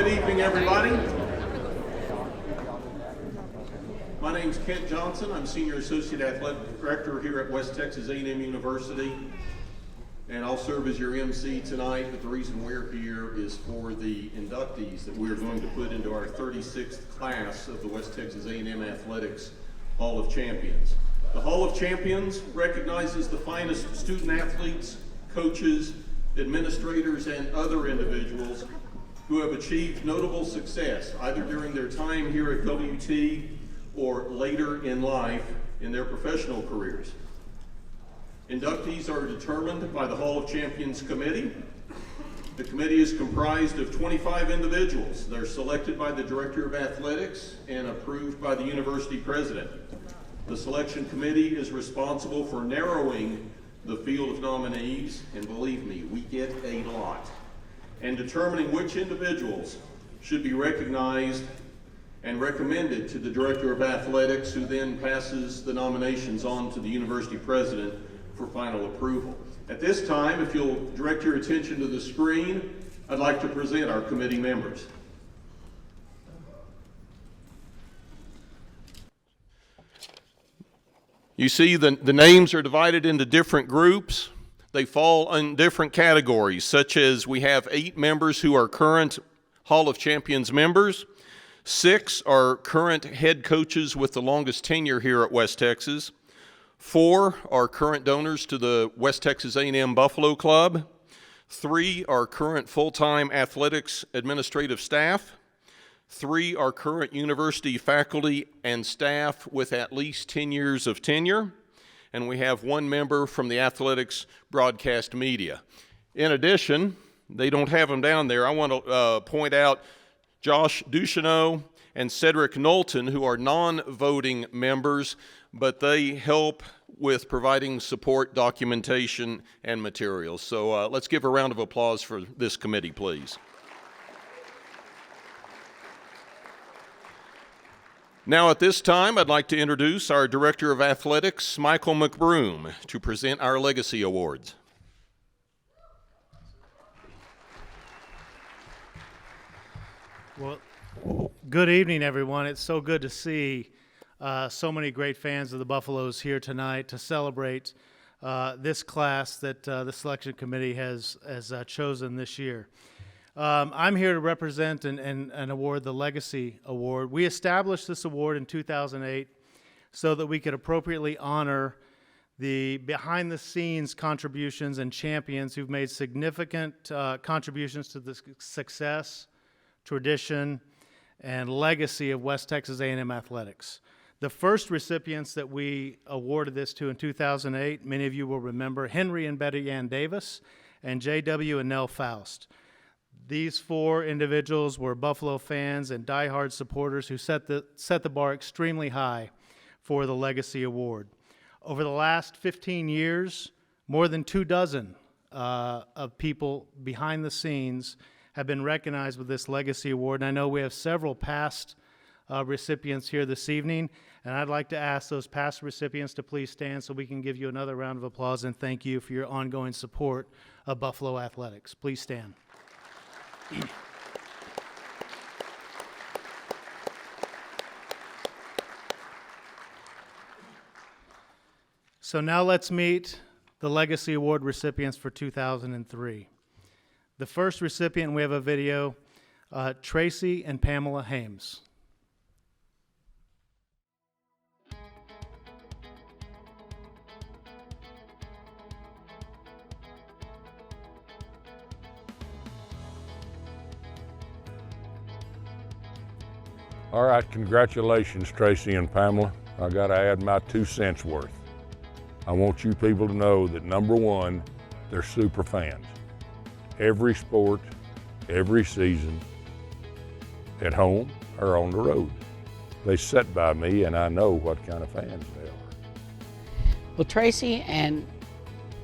Good evening, everybody. My name's Kent Johnson. I'm Senior Associate Athletic Director here at West Texas A&M University, and I'll serve as your MC tonight, but the reason we're here is for the inductees that we're going to put into our 36th class of the West Texas A&M Athletics Hall of Champions. The Hall of Champions recognizes the finest student athletes, coaches, administrators, and other individuals who have achieved notable success either during their time here at WT or later in life in their professional careers. Inductees are determined by the Hall of Champions Committee. The committee is comprised of 25 individuals. They're selected by the Director of Athletics and approved by the university president. The selection committee is responsible for narrowing the field of nominees, and believe me, we get a lot, and determining which individuals should be recognized and recommended to the Director of Athletics, who then passes the nominations on to the university president for final approval. At this time, if you'll direct your attention to the screen, I'd like to present our committee members. You see the names are divided into different groups. They fall in different categories, such as we have 8 members who are current Hall of Champions members. 6 are current head coaches with the longest tenure here at West Texas. 4 are current donors to the West Texas A&M Buffalo Club. 3 are current full-time athletics administrative staff. 3 are current university faculty and staff with at least 10 years of tenure. And we have 1 member from the athletics broadcast media. In addition, they don't have them down there. I want to point out Josh Ducheneau and Cedric Knowlton, who are non-voting members, but they help with providing support, documentation, and materials. So let's give a round of applause for this committee, please. Now at this time, I'd like to introduce our Director of Athletics, Michael McBroom, to present our Legacy Awards. Well, good evening, everyone. It's so good to see so many great fans of the Buffaloes here tonight to celebrate this class that the selection committee has chosen this year. I'm here to represent and award the Legacy Award. We established this award in 2008 so that we could appropriately honor the behind-the-scenes contributions and champions who've made significant contributions to the success, tradition, and legacy of West Texas A&M athletics. The first recipients that we awarded this to in 2008, many of you will remember, Henry and Betty Ann Davis, and J.W. and Nell Faust. These 4 individuals were Buffalo fans and diehard supporters who set the bar extremely high for the Legacy Award. Over the last 15 years, more than 24 of people behind the scenes have been recognized with this Legacy Award. And I know we have several past recipients here this evening, and I'd like to ask those past recipients to please stand so we can give you another round of applause and thank you for your ongoing support of Buffalo Athletics. Please stand. So now let's meet the Legacy Award recipients for 2003. The first recipient, we have a video, Tracy and Pamela Hames. All right, congratulations, Tracy and Pamela. I gotta add my 2 cents worth. I want you people to know that number 1, they're super fans. Every sport, every season, at home or on the road. They sit by me and I know what kind of fans they are. Well, Tracy and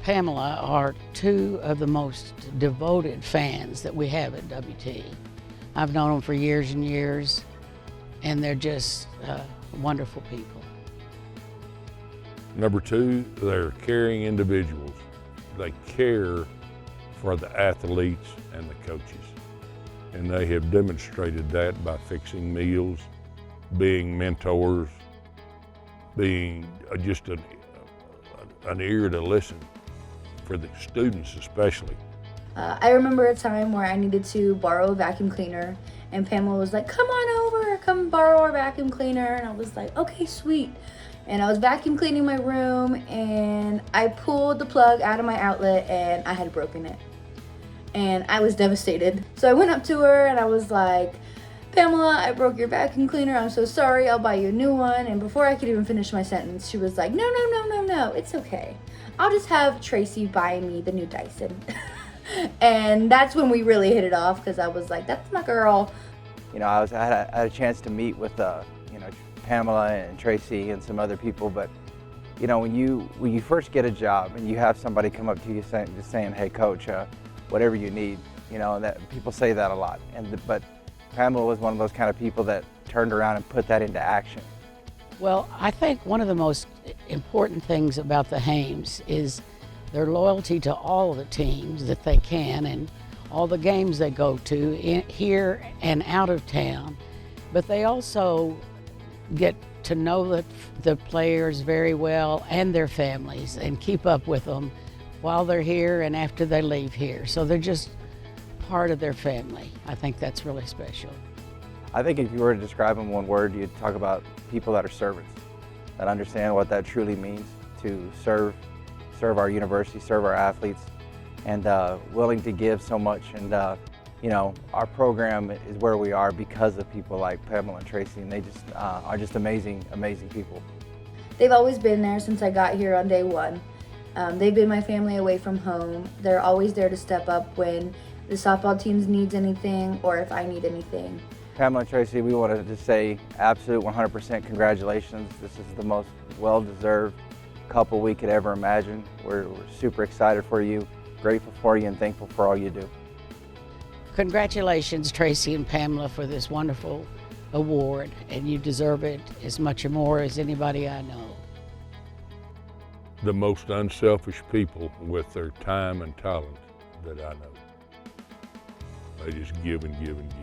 Pamela are 2 of the most devoted fans that we have at WT. I've known them for years and years, and they're just wonderful people. Number 2, they're caring individuals. They care for the athletes and the coaches. and they have demonstrated that by fixing meals, being mentors, being just an ear to listen for the students especially. I remember a time where I needed to borrow a vacuum cleaner, and Pamela was like, come on over, come borrow our vacuum cleaner. And I was like, okay, sweet. And I was vacuum cleaning my room, and I pulled the plug out of my outlet, and I had broken it. And I was devastated. So I went up to her and I was like, Pamela, I broke your vacuum cleaner. I'm so sorry. I'll buy you a new one. And before I could even finish my sentence, she was like, no, no, no, no, no. It's okay. I'll just have Tracy buy me the new Dyson. And that's when we really hit it off, because I was like, that's my girl. You know, I had a chance to meet with you know, Pamela and Tracy and some other people, but you know, when you first get a job and you have somebody come up to you saying, hey coach, whatever you need, you know, that people say that a lot, but Pamela was one of those kind of people that turned around and put that into action. Well, I think one of the most important things about the Hames is their loyalty to all the teams that they can and all the games they go to here and out of town. But they also get to know the players very well and their families and keep up with them while they're here and after they leave here. So they're just part of their family. I think that's really special. I think if you were to describe them in one word, you'd talk about people that are servants, that understand what that truly means to serve our university, serve our athletes, and willing to give so much. And you know, our program is where we are because of people like Pamela and Tracy, and they just are just amazing, amazing people. They've always been there since I got here on day one. They've been my family away from home. They're always there to step up when the softball team needs anything or if I need anything. Pamela and Tracy, we wanted to say absolute 100% congratulations. This is the most well-deserved couple we could ever imagine. We're super excited for you, grateful for you, and thankful for all you do. Congratulations, Tracy and Pamela, for this wonderful award, and you deserve it as much or more as anybody I know. The most unselfish people with their time and talent that I know. They just give and give and give.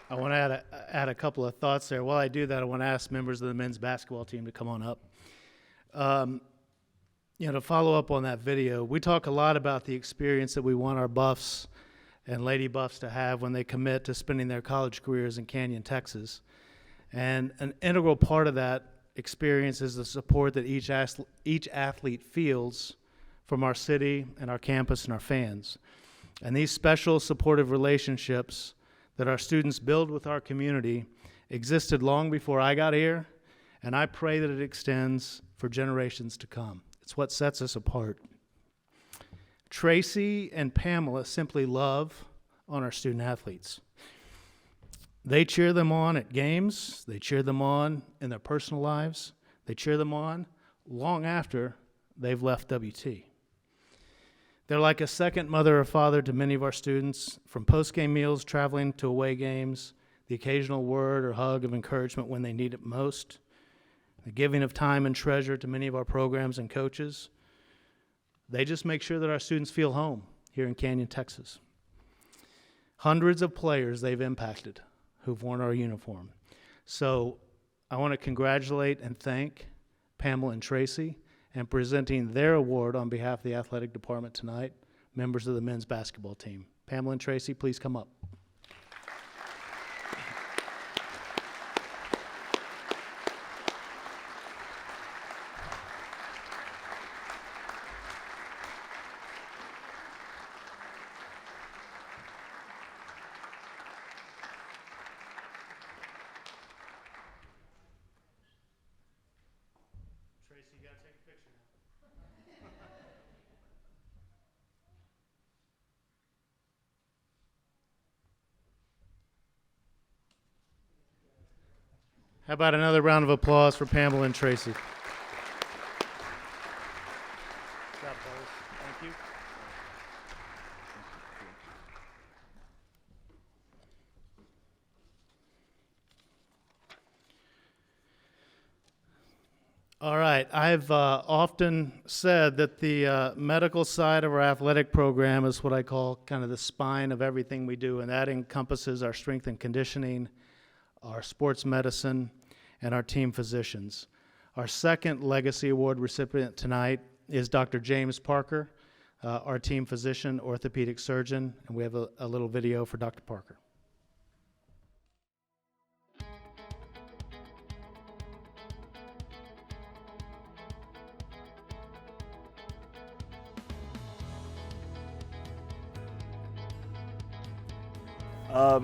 I want to add a couple of thoughts there. While I do that, I want to ask members of the men's basketball team to come on up. You know, to follow up on that video, we talk a lot about the experience that we want our Buffs and Lady Buffs to have when they commit to spending their college careers in Canyon, Texas. And an integral part of that experience is the support that each athlete feels from our city and our campus and our fans. And these special supportive relationships that our students build with our community existed long before I got here, and I pray that it extends for generations to come. It's what sets us apart. Tracy and Pamela simply love on our student athletes. They cheer them on at games, they cheer them on in their personal lives, they cheer them on long after they've left WT. They're like a second mother or father to many of our students, from post-game meals, traveling to away games, the occasional word or hug of encouragement when they need it most, the giving of time and treasure to many of our programs and coaches. They just make sure that our students feel home here in Canyon, Texas. Hundreds of players they've impacted who've worn our uniform. So I want to congratulate and thank Pamela and Tracy, and presenting their award on behalf of the athletic department tonight, members of the men's basketball team. Pamela and Tracy, please come up. Tracy, you gotta take a picture now. How about another round of applause for Pamela and Tracy? Good job, fellas. Thank you. All right. I've often said that the medical side of our athletic program is what I call kind of the spine of everything we do, and that encompasses our strength and conditioning, our sports medicine, and our team physicians. Our second Legacy Award recipient tonight is Dr. James Parker, our team physician, orthopedic surgeon, and we have a little video for Dr. Parker.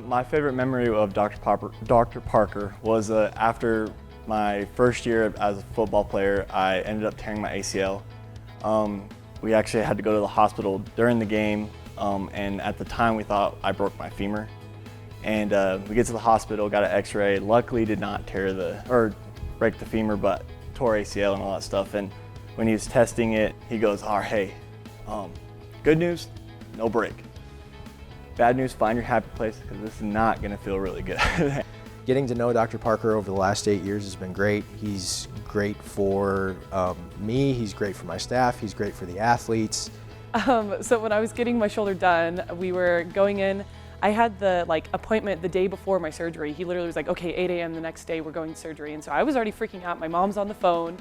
My favorite memory of Dr. Parker was after my first year as a football player, I ended up tearing my ACL. We actually had to go to the hospital during the game, and at the time we thought I broke my femur. And we get to the hospital, got an x-ray, luckily did not break the femur, but tore ACL and all that stuff. And when he was testing it, he goes, "Oh, hey, good news, no break. Bad news, find your happy place, because this is not gonna feel really good." Getting to know Dr. Parker over the last 8 years has been great. He's great for me, he's great for my staff, he's great for the athletes. So when I was getting my shoulder done, we were going in. I had the appointment the day before my surgery. He literally was like, "Okay, 8 a.m. the next day, we're going to surgery." And so I was already freaking out. My mom's on the phone.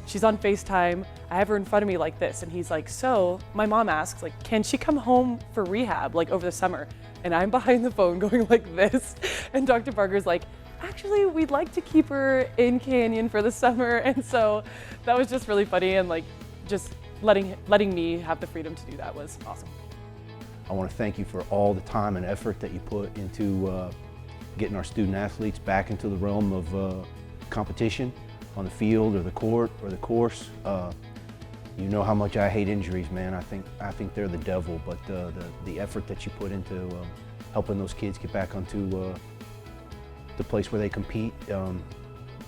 She's on FaceTime. I have her in front of me like this. And he's like, "So," my mom asks, "Can she come home for rehab, over the summer?" And I'm behind the phone going like this. And Dr. Parker's like, "Actually, we'd like to keep her in Canyon for the summer." And so that was just really funny. And just letting me have the freedom to do that was awesome. I want to thank you for all the time and effort that you put into getting our student athletes back into the realm of competition on the field or the court or the course. You know how much I hate injuries, man. I think they're the devil, but the effort that you put into helping those kids get back onto the place where they compete,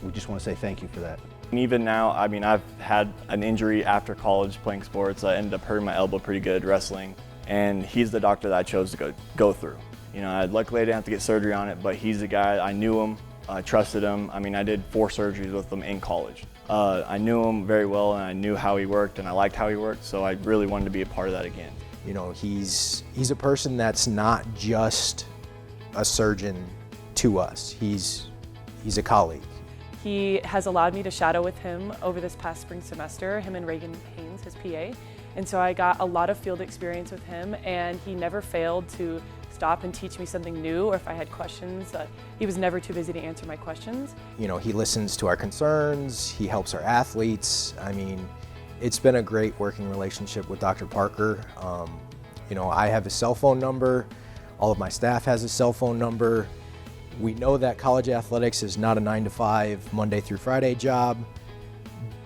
we just want to say thank you for that. And even now, I mean, I've had an injury after college playing sports. I ended up hurting my elbow pretty good wrestling, and he's the doctor that I chose to go through. You know, luckily I didn't have to get surgery on it, but he's the guy. I knew him, I trusted him. I mean, I did 4 surgeries with him in college. I knew him very well, and I knew how he worked, and I liked how he worked, so I really wanted to be a part of that again. You know, he's a person that's not just a surgeon to us. He's a colleague. He has allowed me to shadow with him over this past spring semester, him and Reagan Haynes, his PA. And so I got a lot of field experience with him, and he never failed to stop and teach me something new, or if I had questions, he was never too busy to answer my questions. You know, he listens to our concerns, he helps our athletes. I mean, it's been a great working relationship with Dr. Parker. You know, I have his cell phone number, all of my staff has his cell phone number. We know that college athletics is not a 9-to-5 Monday through Friday job,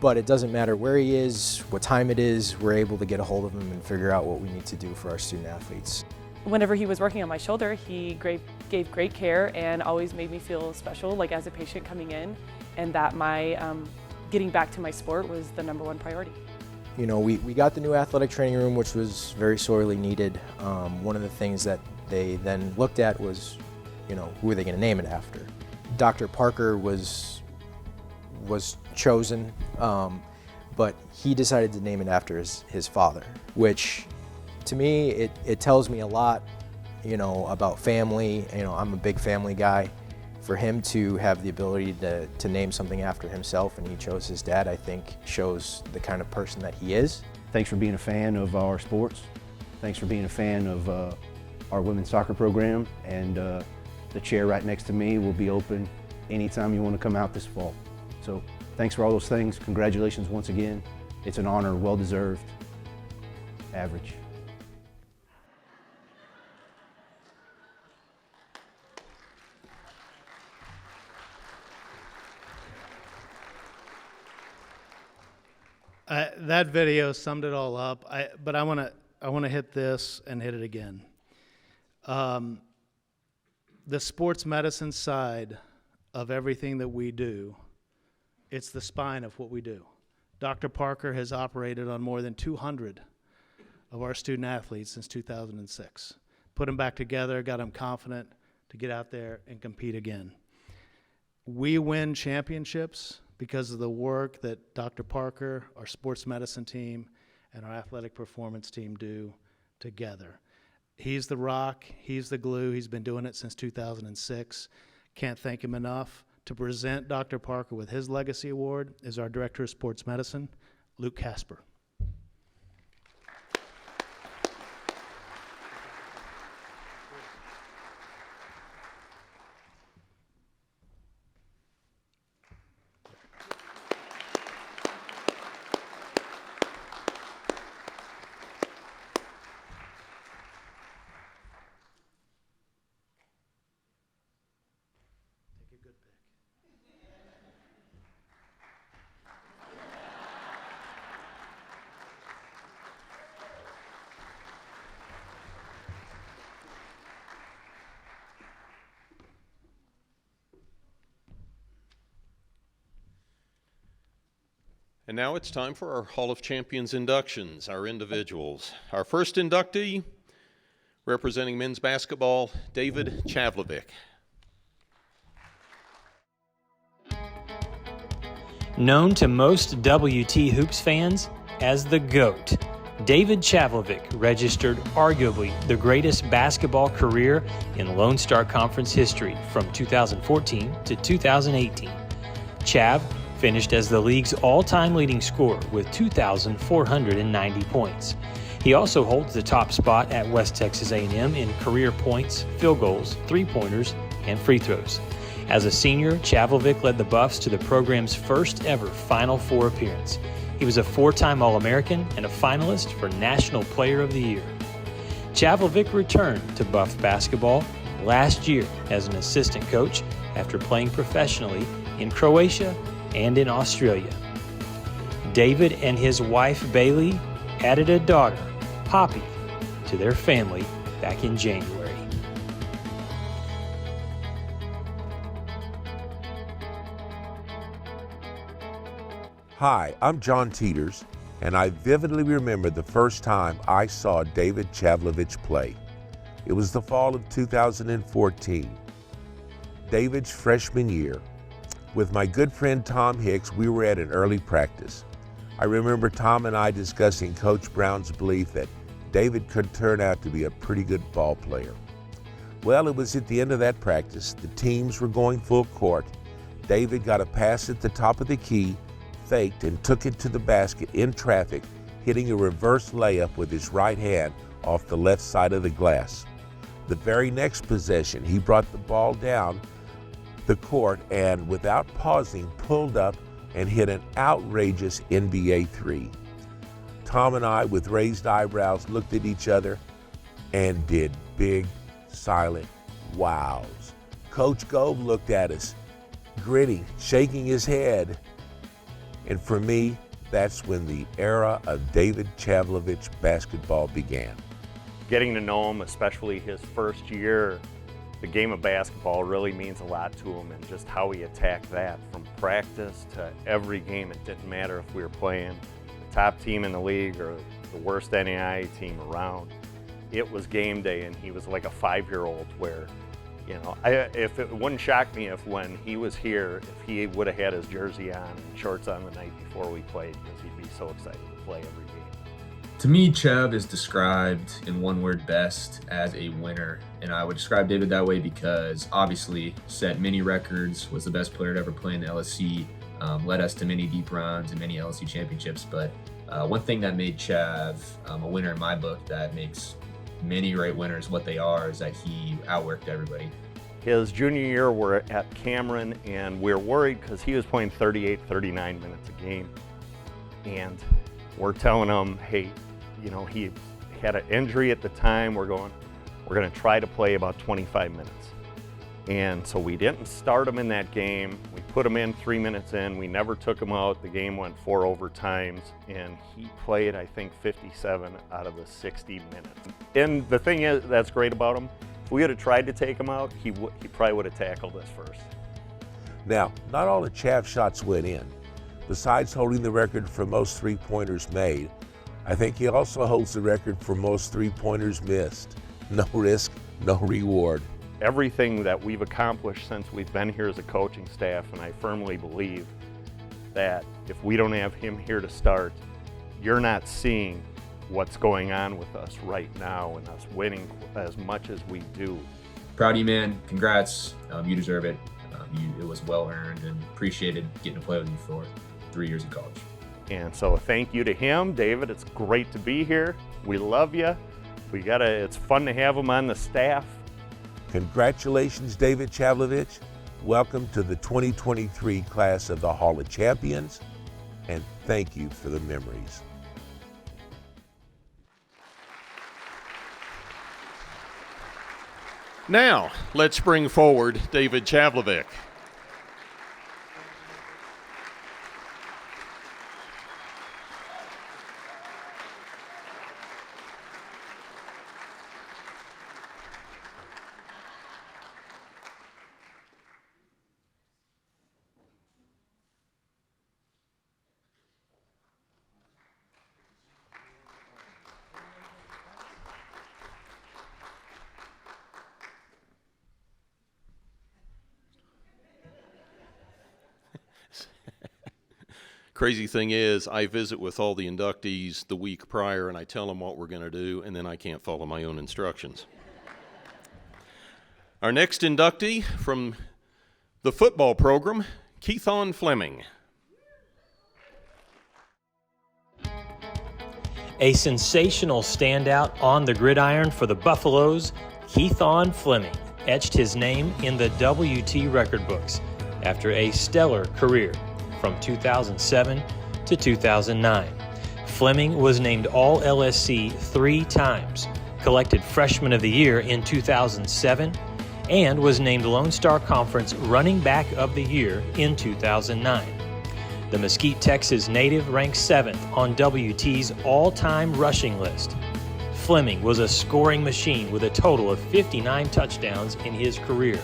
but it doesn't matter where he is, what time it is, we're able to get a hold of him and figure out what we need to do for our student athletes. Whenever he was working on my shoulder, he gave great care and always made me feel special, as a patient coming in, and that my getting back to my sport was the #1 priority. You know, we got the new athletic training room, which was very sorely needed. One of the things that they then looked at was, you know, who are they going to name it after? Dr. Parker was chosen, but he decided to name it after his father, which to me, it tells me a lot, you know, about family. You know, I'm a big family guy. For him to have the ability to name something after himself, and he chose his dad, I think shows the kind of person that he is. Thanks for being a fan of our sports. Thanks for being a fan of our women's soccer program, and the chair right next to me will be open anytime you want to come out this fall. So thanks for all those things. Congratulations once again. It's an honor, well deserved. Average. That video summed it all up. But I want to hit this and hit it again. The sports medicine side of everything that we do, it's the spine of what we do. Dr. Parker has operated on more than 200 of our student athletes since 2006. Put them back together, got them confident to get out there and compete again. We win championships because of the work that Dr. Parker, our sports medicine team, and our athletic performance team do together. He's the rock, he's the glue, he's been doing it since 2006. Can't thank him enough. To present Dr. Parker with his Legacy Award is our Director of Sports Medicine, Luke Casper. And now it's time for our Hall of Champions inductions, our individuals. Our first inductee, representing men's basketball, David Chavlovic. Known to most WT Hoops fans as the GOAT, David Chavlovic registered arguably the greatest basketball career in Lone Star Conference history from 2014 to 2018. Chav finished as the league's all-time leading scorer with 2,490 points. He also holds the top spot at West Texas A&M in career points, field goals, three-pointers, and free throws. As a senior, Chavlovic led the Buffs to the program's first ever Final Four appearance. He was a four-time All-American and a finalist for National Player of the Year. Chavlovic returned to Buff basketball last year as an assistant coach after playing professionally in Croatia and in Australia. David and his wife Bailey added a daughter, Poppy, to their family back in January. Hi, I'm John Teeters, and I vividly remember the first time I saw David Chavlovic play. It was the fall of 2014, David's freshman year. With my good friend Tom Hicks, we were at an early practice. I remember Tom and I discussing Coach Brown's belief that David could turn out to be a pretty good ball player. Well, it was at the end of that practice. The teams were going full court. David got a pass at the top of the key, faked, and took it to the basket in traffic, hitting a reverse layup with his right hand off the left side of the glass. The very next possession, he brought the ball down the court and, without pausing, pulled up and hit an outrageous NBA three. Tom and I, with raised eyebrows, looked at each other and did big, silent wows. Coach Gove looked at us, grinning, shaking his head. And for me, that's when the era of David Chavlovic basketball began. Getting to know him, especially his first year, the game of basketball really means a lot to him, and just how he attacked that from practice to every game. It didn't matter if we were playing the top team in the league or the worst NAIA team around. It was game day, and he was like a 5-year-old where, you know, it wouldn't shock me if when he was here, if he would have had his jersey on and shorts on the night before we played, because he'd be so excited to play every game. To me, Chav is described in one word best as a winner, and I would describe David that way because obviously set many records, was the best player to ever play in the LSC, led us to many deep rounds and many LSC championships. But one thing that made Chav a winner in my book, that makes many great winners what they are, is that he outworked everybody. His junior year, we're at Cameron, and we're worried because he was playing 38, 39 minutes a game. And we're telling him, hey, you know, he had an injury at the time. We're going to try to play about 25 minutes. And so we didn't start him in that game. We put him in 3 minutes in. We never took him out. The game went 4 overtimes, and he played, I think, 57 out of the 60 minutes. And the thing is, that's great about him. If we had tried to take him out, he probably would have tackled us first. Now, not all the Chav shots went in. Besides holding the record for most three-pointers made, I think he also holds the record for most three-pointers missed. No risk, no reward. Everything that we've accomplished since we've been here as a coaching staff, and I firmly believe that if we don't have him here to start, you're not seeing what's going on with us right now and us winning as much as we do. Proud of you, man. Congrats. You deserve it. It was well earned, and appreciated getting to play with you for 3 years of college. And so thank you to him. David, it's great to be here. We love you. It's fun to have him on the staff. Congratulations, David Chavlovich. Welcome to the 2023 class of the Hall of Champions, and thank you for the memories. Now, let's bring forward David Chavlovic. Crazy thing is, I visit with all the inductees the week prior and I tell them what we're going to do, and then I can't follow my own instructions. Our next inductee from the football program, Keithon Fleming. A sensational standout on the gridiron for the Buffaloes, Keithon Fleming etched his name in the WT record books after a stellar career from 2007 to 2009. Fleming was named All-LSC 3 times, collected Freshman of the Year in 2007, and was named Lone Star Conference Running Back of the Year in 2009. The Mesquite, Texas native ranks 7th on WT's all-time rushing list. Fleming was a scoring machine with a total of 59 touchdowns in his career.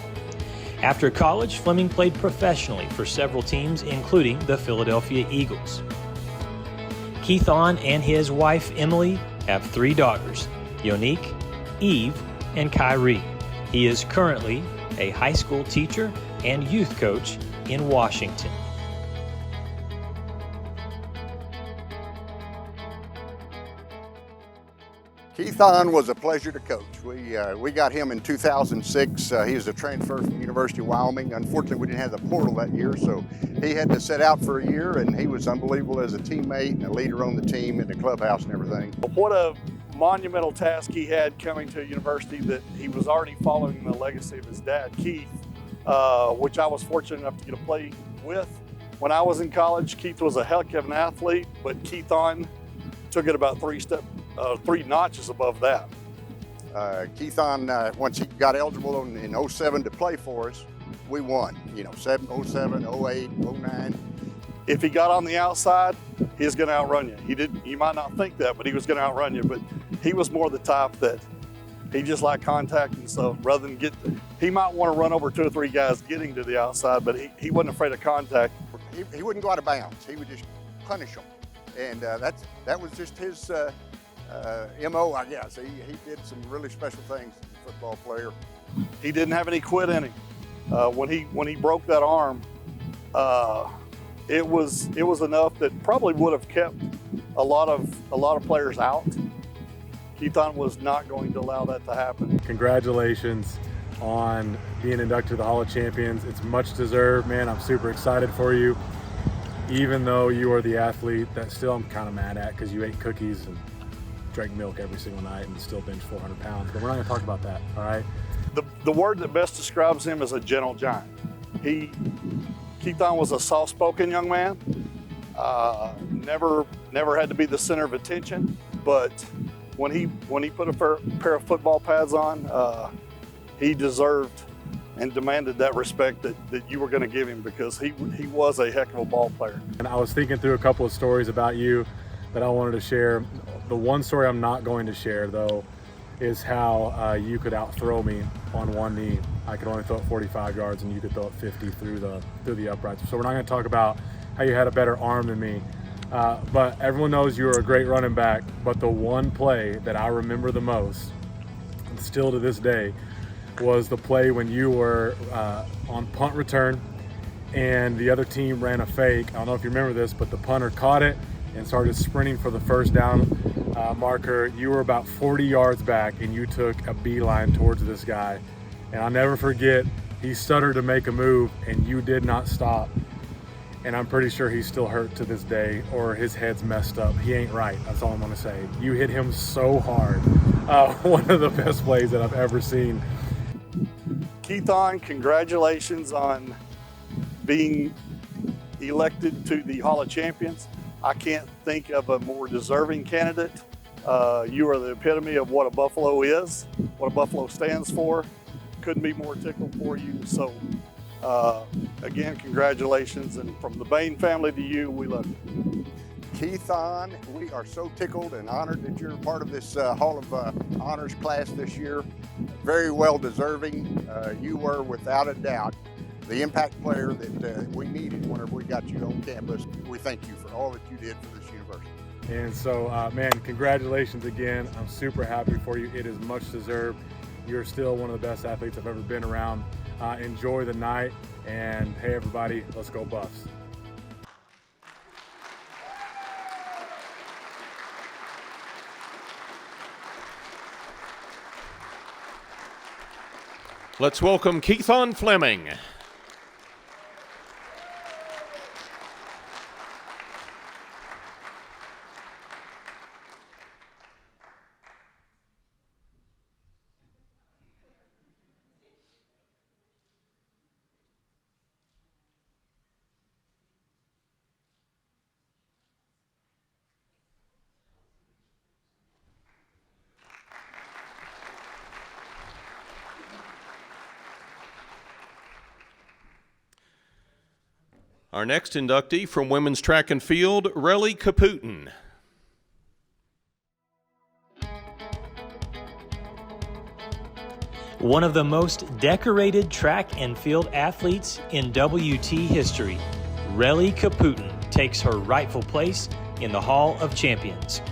After college, Fleming played professionally for several teams, including the Philadelphia Eagles. Keithon and his wife, Emily, have 3 daughters, Yonique, Eve, and Kyrie. He is currently a high school teacher and youth coach in Washington. Keithon was a pleasure to coach. We got him in 2006. He was a transfer from the University of Wyoming. Unfortunately, we didn't have the portal that year, so he had to sit out for a year, and he was unbelievable as a teammate and a leader on the team in the clubhouse and everything. What a monumental task he had coming to a university that he was already following the legacy of his dad, Keith, which I was fortunate enough to get to play with. When I was in college, Keith was a heck of an athlete, but Keithon took it about 3 notches above that. Keithon, once he got eligible in 07 to play for us, we won. 07, 08, 09. If he got on the outside, he was going to outrun you. You might not think that, but he was going to outrun you. But he was more the type that he just liked contact, and so rather than he might want to run over 2 or 3 guys getting to the outside, but he wasn't afraid of contact. He wouldn't go out of bounds. He would just punish them, and that was just his MO, I guess. He did some really special things as a football player. He didn't have any quit in him. When he broke that arm, it was enough that probably would have kept a lot of players out. Keithon was not going to allow that to happen. Congratulations on being inducted to the Hall of Champions. It's much deserved, man. I'm super excited for you. Even though you are the athlete that still I'm kind of mad at because you ate cookies and drank milk every single night and still bench 400 pounds. But we're not going to talk about that, all right? The word that best describes him is a gentle giant. Keithon was a soft-spoken young man. Never had to be the center of attention, but when he put a pair of football pads on, he deserved and demanded that respect that you were going to give him, because he was a heck of a ball player. And I was thinking through a couple of stories about you that I wanted to share. The one story I'm not going to share, though, is how you could out-throw me on one knee. I could only throw it 45 yards, and you could throw it 50 through the uprights. So we're not going to talk about how you had a better arm than me. But everyone knows you were a great running back. But the one play that I remember the most, and still to this day, was the play when you were on punt return, and the other team ran a fake. I don't know if you remember this, but the punter caught it and started sprinting for the first down marker. You were about 40 yards back and you took a beeline towards this guy. And I'll never forget, he stuttered to make a move and you did not stop. And I'm pretty sure he's still hurt to this day, or his head's messed up. He ain't right, that's all I'm gonna say. You hit him so hard. One of the best plays that I've ever seen. Keithon, congratulations on being elected to the Hall of Champions. I can't think of a more deserving candidate. You are the epitome of what a Buffalo is, what a Buffalo stands for. Couldn't be more tickled for you. So again, congratulations. And from the Bain family to you, we love you. Keithon, we are so tickled and honored that you're part of this Hall of Honors class this year. Very well deserving. You were, without a doubt, the impact player that we needed whenever we got you on campus. We thank you for all that you did for this university. And so, man, congratulations again. I'm super happy for you. It is much deserved. You're still one of the best athletes I've ever been around. Enjoy the night, and hey, everybody, let's go Buffs. Let's welcome Keithon Fleming. Our next inductee from women's track and field, Relly Caputin. One of the most decorated track and field athletes in WT history, Relly Caputin takes her rightful place in the Hall of Champions.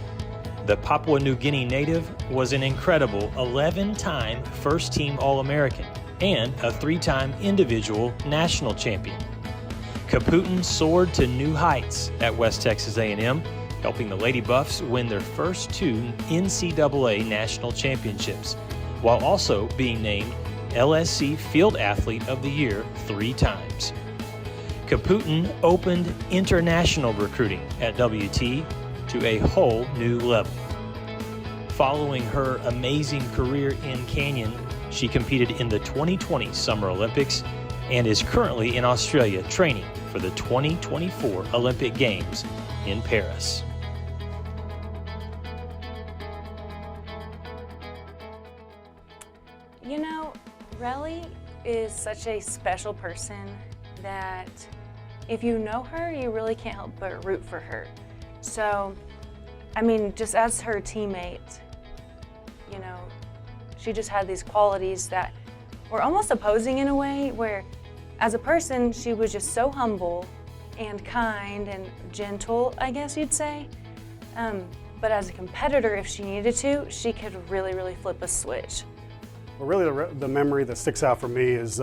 The Papua New Guinea native was an incredible 11-time first-team All-American and a 3-time individual national champion. Caputin soared to new heights at West Texas A&M, helping the Lady Buffs win their first 2 NCAA national championships, while also being named LSC Field Athlete of the Year 3 times. Caputin opened international recruiting at WT to a whole new level. Following her amazing career in Canyon, she competed in the 2020 Summer Olympics and is currently in Australia training for the 2024 Olympic Games in Paris. You know, Relly is such a special person that if you know her, you really can't help but root for her. So, I mean, just as her teammate, you know, she just had these qualities that were almost opposing in a way, where as a person, she was just so humble and kind and gentle, I guess you'd say. But as a competitor, if she needed to, she could really, really flip a switch. Well, really, the memory that sticks out for me is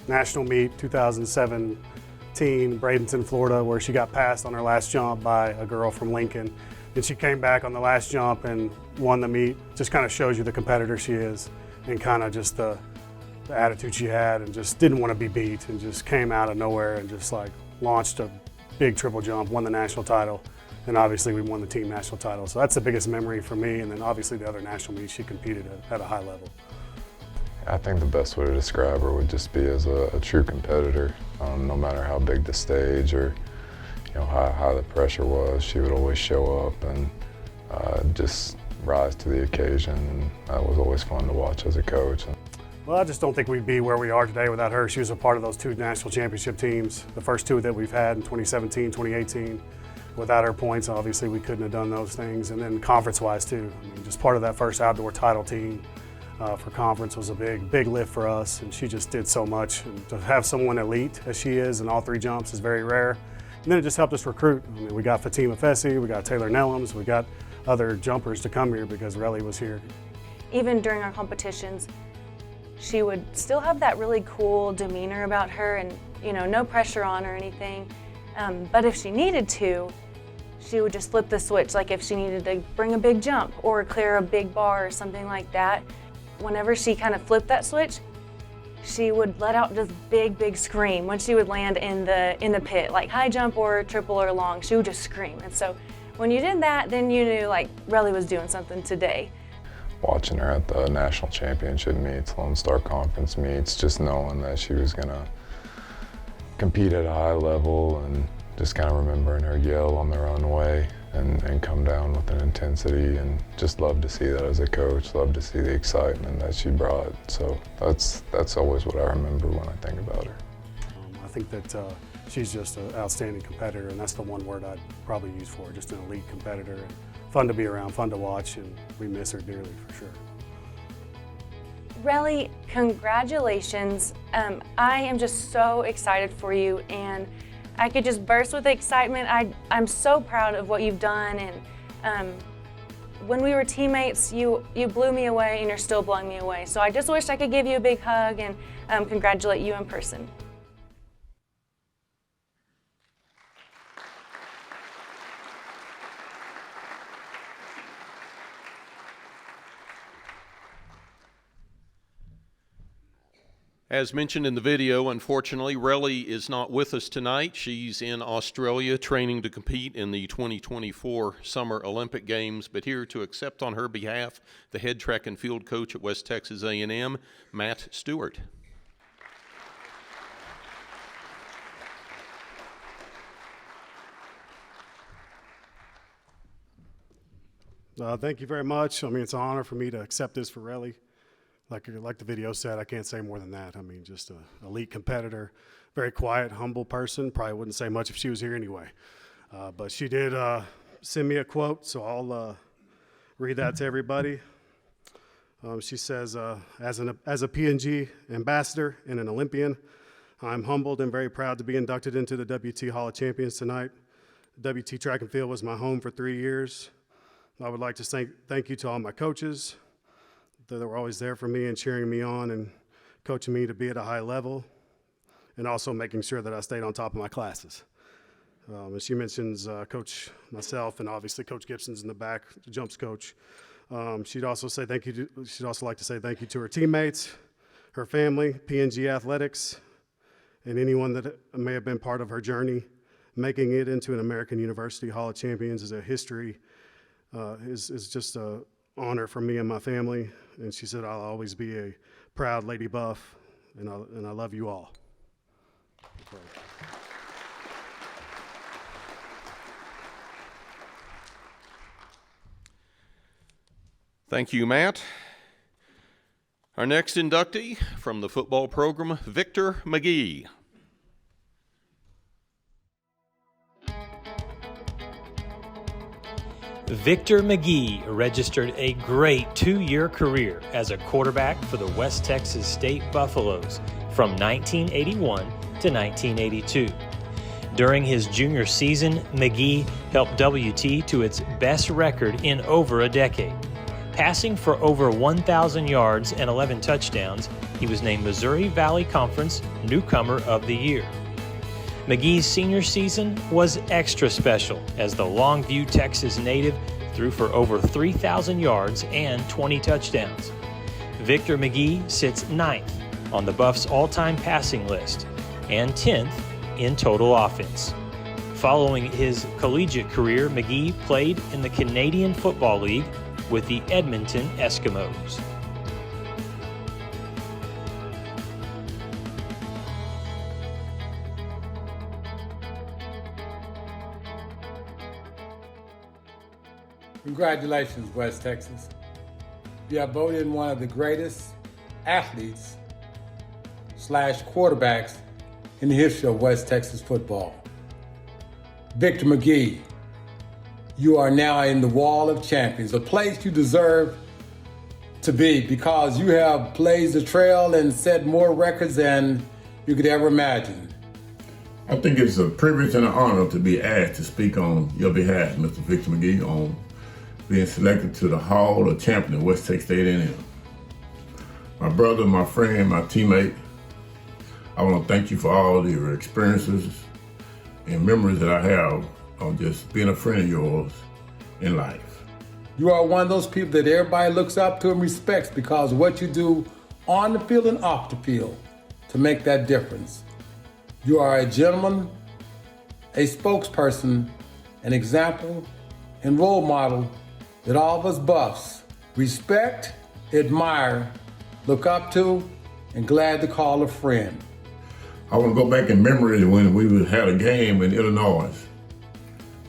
National Meet 2017, Bradenton, Florida, where she got passed on her last jump by a girl from Lincoln. And she came back on the last jump and won the meet. Just kind of shows you the competitor she is, and kind of just the attitude she had, and just didn't want to be beat, and just came out of nowhere and just like launched a big triple jump, won the national title, and obviously we won the team national title. So that's the biggest memory for me, and then obviously the other national meets she competed at a high level. I think the best way to describe her would just be as a true competitor. No matter how big the stage or how high the pressure was, she would always show up and just rise to the occasion, and that was always fun to watch as a coach. Well, I just don't think we'd be where we are today without her. She was a part of those 2 national championship teams, the first 2 that we've had in 2017, 2018. Without her points, obviously we couldn't have done those things. And then conference-wise too. I mean, just part of that first outdoor title team for conference was a big lift for us, and she just did so much. And to have someone elite as she is in all 3 jumps is very rare. And then it just helped us recruit. I mean, we got Fatima Fessi, we got Taylor Nellums, we got other jumpers to come here because Relly was here. Even during our competitions, she would still have that really cool demeanor about her, and no pressure on or anything. But if she needed to, she would just flip the switch. Like if she needed to bring a big jump or clear a big bar or something like that, whenever she kind of flipped that switch, she would let out this big scream when she would land in the pit, like high jump or triple or long. She would just scream. And so when you did that, then you knew like Relly was doing something today. Watching her at the national championship meets, Lone Star Conference meets, just knowing that she was gonna compete at a high level, and just kind of remembering her yell on the runway and come down with an intensity, and just love to see that as a coach, love to see the excitement that she brought. So that's always what I remember when I think about her. I think that she's just an outstanding competitor, and that's the one word I'd probably use for her, just an elite competitor. And fun to be around, fun to watch, and we miss her dearly for sure. Relly, congratulations. I am just so excited for you, and I could just burst with excitement. I'm so proud of what you've done, and when we were teammates, you blew me away, and you're still blowing me away. So I just wish I could give you a big hug and congratulate you in person. As mentioned in the video, unfortunately, Relly is not with us tonight. She's in Australia training to compete in the 2024 Summer Olympic Games, but here to accept on her behalf the head track and field coach at West Texas A&M, Matt Stewart. Thank you very much. I mean, it's an honor for me to accept this for Relly. Like the video said, I can't say more than that. I mean, just an elite competitor, very quiet, humble person. Probably wouldn't say much if she was here anyway. But she did send me a quote, so I'll read that to everybody. She says, as a P&G ambassador and an Olympian, I'm humbled and very proud to be inducted into the WT Hall of Champions tonight. WT Track and Field was my home for 3 years. I would like to thank you to all my coaches that were always there for me and cheering me on and coaching me to be at a high level, and also making sure that I stayed on top of my classes. And she mentions Coach myself, and obviously Coach Gibson's in the back, the jumps coach. She'd also like to say thank you to her teammates, her family, P&G Athletics, and anyone that may have been part of her journey. Making it into an American University Hall of Champions is a history, is just a honor for me and my family. And she said, I'll always be a proud Lady Buff, and I love you all. Thank you, Matt. Our next inductee from the football program, Victor McGee. Victor McGee registered a great 2-year career as a quarterback for the West Texas State Buffaloes from 1981 to 1982. During his junior season, McGee helped WT to its best record in over a decade. Passing for over 1,000 yards and 11 touchdowns, he was named Missouri Valley Conference Newcomer of the Year. McGee's senior season was extra special as the Longview, Texas native threw for over 3,000 yards and 20 touchdowns. Victor McGee sits 9th on the Buffs' all-time passing list and 10th in total offense. Following his collegiate career, McGee played in the Canadian Football League with the Edmonton Eskimos. Congratulations, West Texas. You have voted in one of the greatest athletes / quarterbacks in the history of West Texas football. Victor McGee, you are now in the Wall of Champions, a place you deserve to be because you have blazed the trail and set more records than you could ever imagine. I think it's a privilege and an honor to be asked to speak on your behalf, Mr. Victor McGee, on being selected to the Hall of Champions at West Texas A&M. my brother, my friend, my teammate, I want to thank you for all your experiences and memories that I have of just being a friend of yours in life. You are one of those people that everybody looks up to and respects because of what you do on the field and off the field to make that difference. You are a gentleman, a spokesperson, an example, and role model that all of us Buffs respect, admire, look up to, and glad to call a friend. I want to go back in memory when we had a game in Illinois,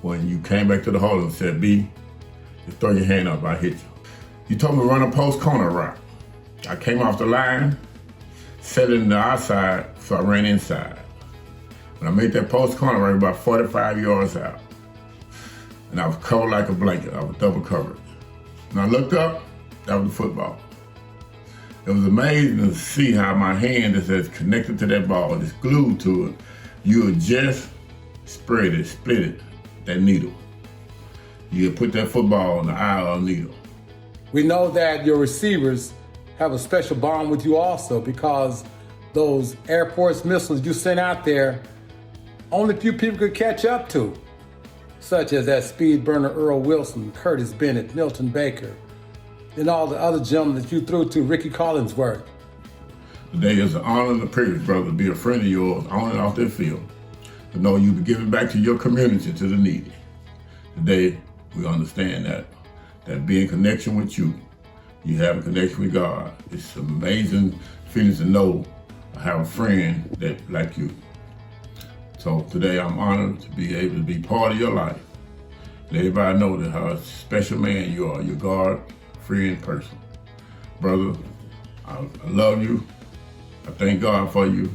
when you came back to the hall and said, B, just throw your hand up, I hit you. You told me to run a post corner route. I came off the line, set it in the outside, so I ran inside. When I made that post corner route, about 45 yards out. And I was covered like a blanket, I was double covered. When I looked up, that was the football. It was amazing to see how my hand is connected to that ball, it's glued to it. You would just split it, that needle. You would put that football on the eye of the needle. We know that your receivers have a special bond with you also because those Air Force missiles you sent out there, only few people could catch up to, such as that speed burner Earl Wilson, Curtis Bennett, Milton Baker, and all the other gentlemen that you threw to, Ricky Collinsworth. Today is an honor and a privilege, brother, to be a friend of yours on and off that field, to know you be giving back to your community, to the needy. Today, we understand that being in connection with you, you have a connection with God. It's an amazing feeling to know I have a friend that like you. So today I'm honored to be able to be part of your life. Let everybody know that how special man you are. You're God-friend person. Brother, I love you. I thank God for you.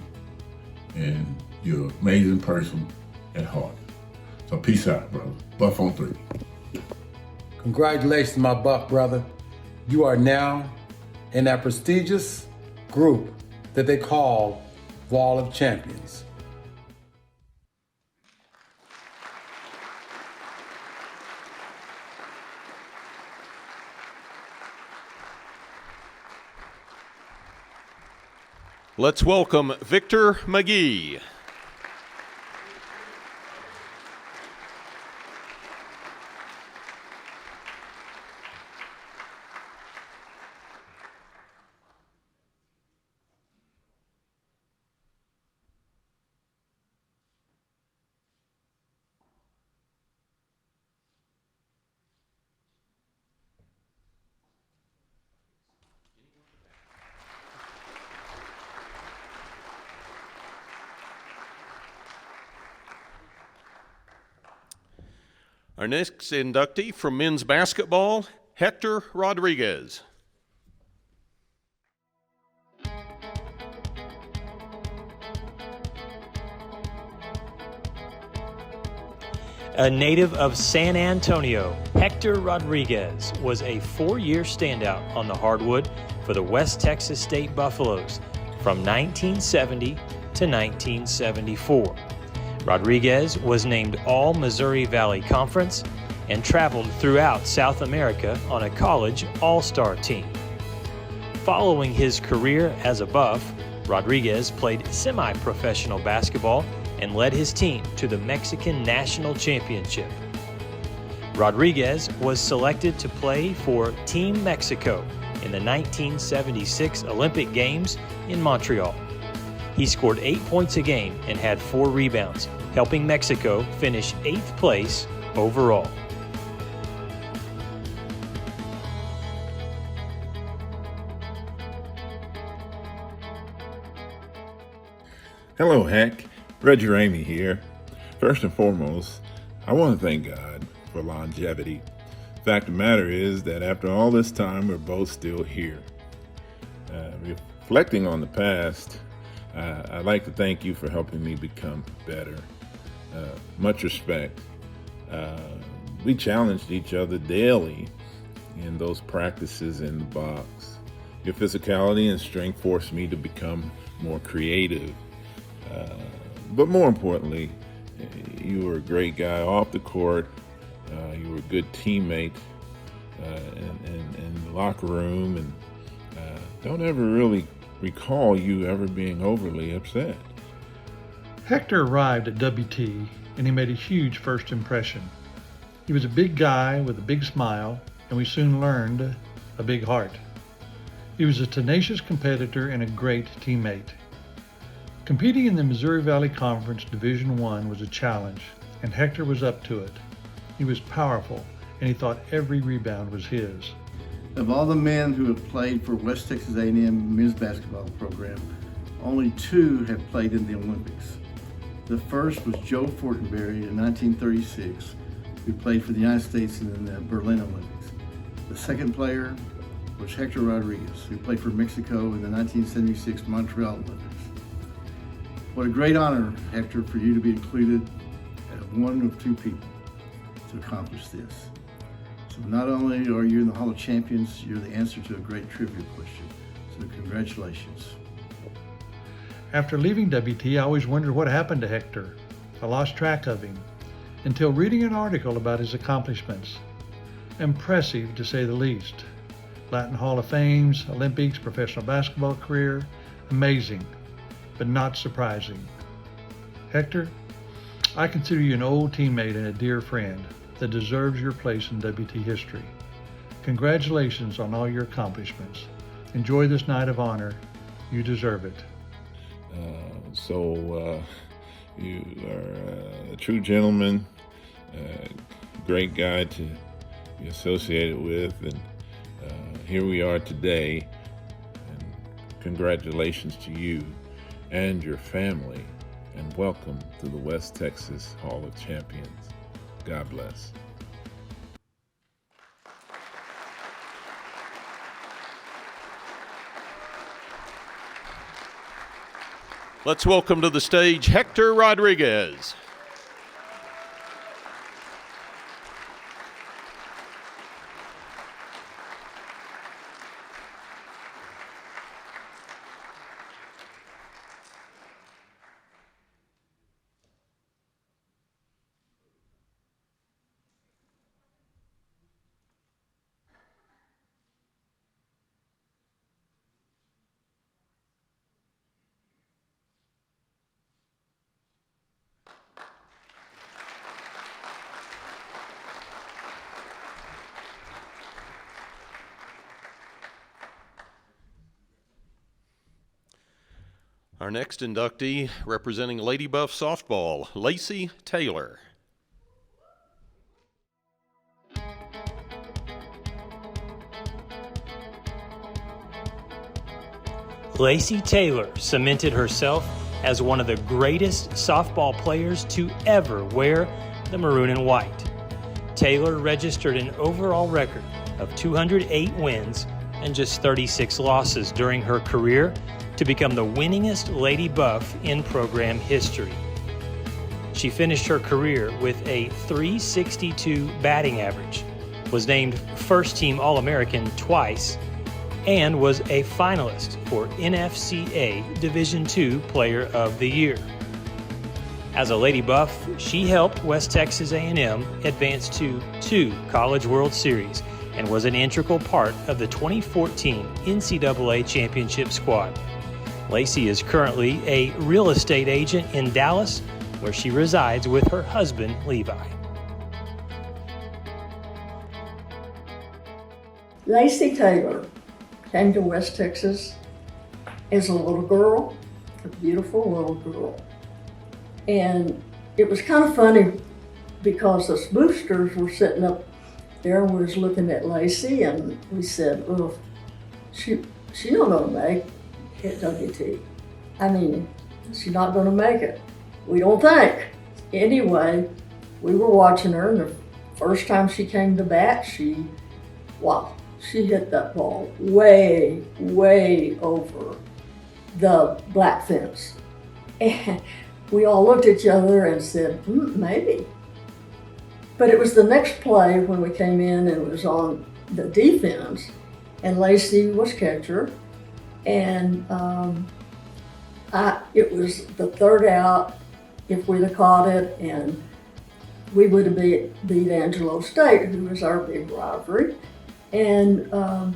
And you're an amazing person at heart. So peace out, brother. Buff on 3. Congratulations, my Buff brother. You are now in that prestigious group that they call Wall of Champions. Let's welcome Victor McGee. Our next inductee from men's basketball, Hector Rodriguez. A native of San Antonio, Hector Rodriguez was a 4-year standout on the hardwood for the West Texas State Buffaloes from 1970 to 1974. Rodriguez was named All-Missouri Valley Conference and traveled throughout South America on a college all-star team. Following his career as a Buff, Rodriguez played semi-professional basketball and led his team to the Mexican National Championship. Rodriguez was selected to play for Team Mexico in the 1976 Olympic Games in Montreal. He scored 8 points a game and had 4 rebounds, helping Mexico finish 8th place overall. Hello, Heck. Reggie Ramey here. First and foremost, I want to thank God for longevity. The fact of the matter is that after all this time, we're both still here. Reflecting on the past, I'd like to thank you for helping me become better. Much respect. We challenged each other daily in those practices in the box. Your physicality and strength forced me to become more creative. But more importantly, you were a great guy off the court. You were a good teammate in the locker room, and don't ever really recall you ever being overly upset. Hector arrived at WT and he made a huge first impression. He was a big guy with a big smile, and we soon learned a big heart. He was a tenacious competitor and a great teammate. Competing in the Missouri Valley Conference Division I was a challenge, and Hector was up to it. He was powerful, and he thought every rebound was his. Of all the men who have played for West Texas A&M men's basketball program, only 2 have played in the Olympics. The first was Joe Fortenberry in 1936, who played for the United States in the Berlin Olympics. The second player was Hector Rodriguez, who played for Mexico in the 1976 Montreal Olympics. What a great honor, Hector, for you to be included as one of 2 people to accomplish this. So not only are you in the Hall of Champions, you're the answer to a great trivia question. So congratulations. After leaving WT, I always wondered what happened to Hector. I lost track of him until reading an article about his accomplishments. Impressive, to say the least. Latin Hall of Fames, Olympics, professional basketball career. Amazing, but not surprising. Hector, I consider you an old teammate and a dear friend that deserves your place in WT history. Congratulations on all your accomplishments. Enjoy this night of honor. You deserve it. You are a true gentleman, a great guy to be associated with, and here we are today. And congratulations to you and your family, and welcome to the West Texas Hall of Champions. God bless. Let's welcome to the stage Hector Rodriguez. Our next inductee, representing Lady Buff softball, Lacey Taylor. Lacey Taylor cemented herself as one of the greatest softball players to ever wear the maroon and white. Taylor registered an overall record of 208 wins and just 36 losses during her career to become the winningest Lady Buff in program history. She finished her career with a .362 batting average, was named First Team All-American twice, and was a finalist for NFCA Division II Player of the Year. As a Lady Buff, she helped West Texas A&M advance to 2 College World Series and was an integral part of the 2014 NCAA Championship squad. Lacey is currently a real estate agent in Dallas, where she resides with her husband, Levi. Lacey Taylor came to West Texas as a little girl, a beautiful little girl. And it was kind of funny because us boosters were sitting up there and we was looking at Lacey and we said, oh, she not gonna make at WT. I mean, she's not gonna make it. We don't think. Anyway, we were watching her and the first time she came to bat, she hit that ball way, way over the black fence. And we all looked at each other and said, maybe. But it was the next play when we came in and it was on the defense and Lacey was catcher. And it was the third out if we'd have caught it, and we would have beat Angelo State, who was our big rivalry. And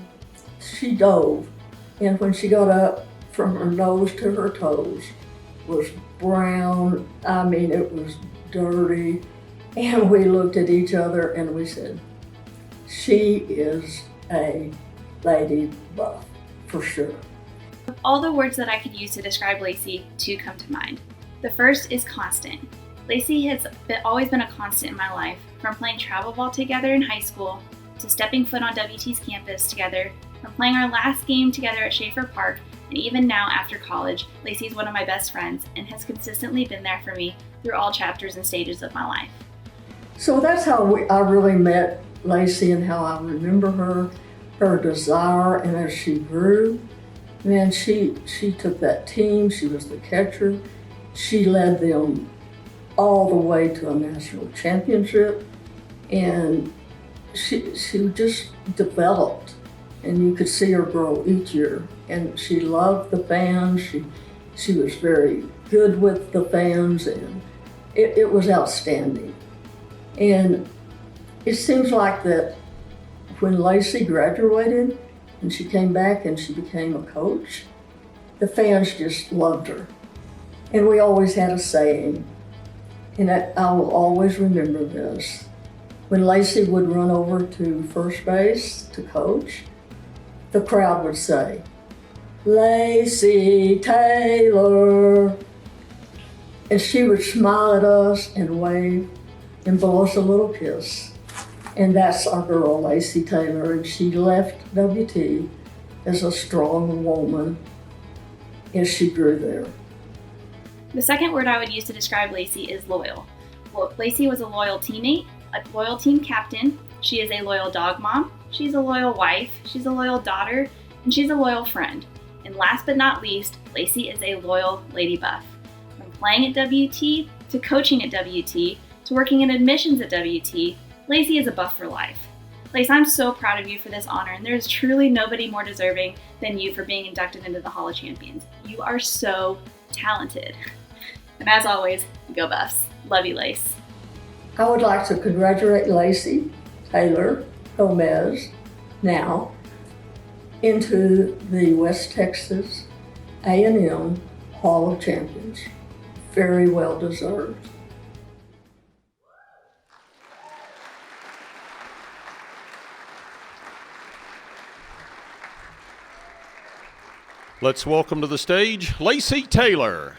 she dove And when she got up, from her nose to her toes was brown. I mean, it was dirty. And we looked at each other and we said, she is a Lady Buff, for sure. All the words that I could use to describe Lacey, two come to mind. The first is constant. Lacey has always been a constant in my life, from playing travel ball together in high school, to stepping foot on WT's campus together, from playing our last game together at Schaefer Park, and even now after college, Lacey is one of my best friends and has consistently been there for me through all chapters and stages of my life. So that's how I really met Lacey and how I remember her desire, and as she grew, man, she took that team, she was the catcher, she led them all the way to a national championship, and she just developed, and you could see her grow each year, and she loved the fans, she was very good with the fans, and it was outstanding. And it seems like that when Lacey graduated and she came back and she became a coach, the fans just loved her. And we always had a saying, and I will always remember this. When Lacey would run over to first base to coach, the crowd would say, "Lacey Taylor." And she would smile at us and wave and blow us a little kiss. And that's our girl, Lacey Taylor, and she left WT as a strong woman as she grew there. The second word I would use to describe Lacey is loyal. Well, Lacey was a loyal teammate, a loyal team captain. She is a loyal dog mom. She's a loyal wife. She's a loyal daughter, and she's a loyal friend. And last but not least, Lacey is a loyal Lady Buff. From playing at WT to coaching at WT to working in admissions at WT, Lacey is a Buff for life. Lacey, I'm so proud of you for this honor, and there is truly nobody more deserving than you for being inducted into the Hall of Champions. You are so talented. And as always, go Buffs. Love you, Lace. I would like to congratulate Lacey Taylor Gomez now into the West Texas A&M Hall of Champions. Very well deserved. Let's welcome to the stage Lacey Taylor.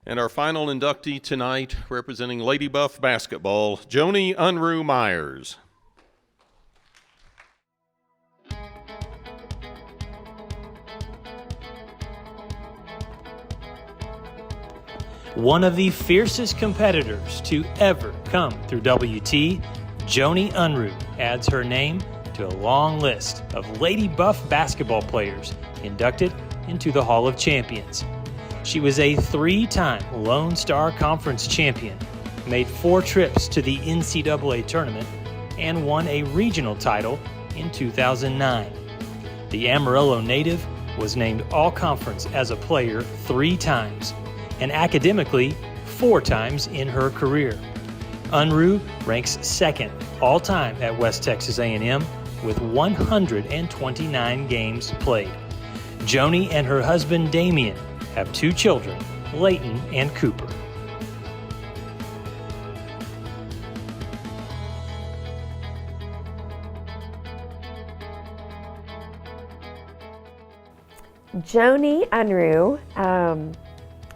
And our final inductee tonight, representing Lady Buff basketball, Joni Unruh Myers. One of the fiercest competitors to ever come through WT, Joni Unruh adds her name to a long list of Lady Buff basketball players inducted into the Hall of Champions. She was a 3-time Lone Star Conference champion, made 4 trips to the NCAA tournament, and won a regional title in 2009. The Amarillo native was named All-Conference as a player 3 times, and academically 4 times in her career. Unruh ranks 2nd all-time at West Texas A&M with 129 games played. Joni and her husband Damian have 2 children, Leighton and Cooper. Joni Unruh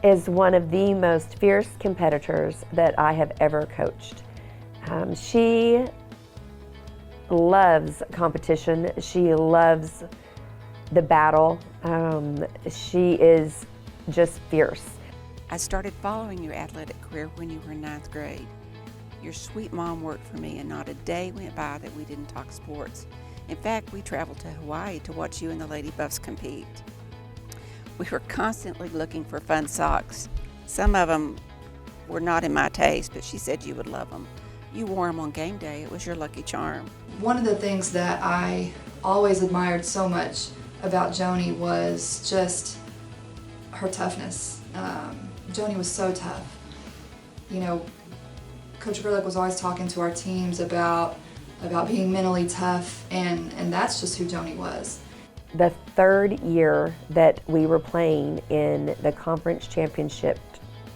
is one of the most fierce competitors that I have ever coached. She loves competition. She loves the battle. She is just fierce. I started following your athletic career when you were in 9th grade. Your sweet mom worked for me, and not a day went by that we didn't talk sports. In fact, we traveled to Hawaii to watch you and the Lady Buffs compete. We were constantly looking for fun socks. Some of them were not in my taste, but she said you would love them. You wore them on game day. It was your lucky charm. One of the things that I always admired so much about Joni was just her toughness. Joni was so tough. You know, Coach Gerlich was always talking to our teams about being mentally tough, and that's just who Joni was. The third year that we were playing in the conference championship,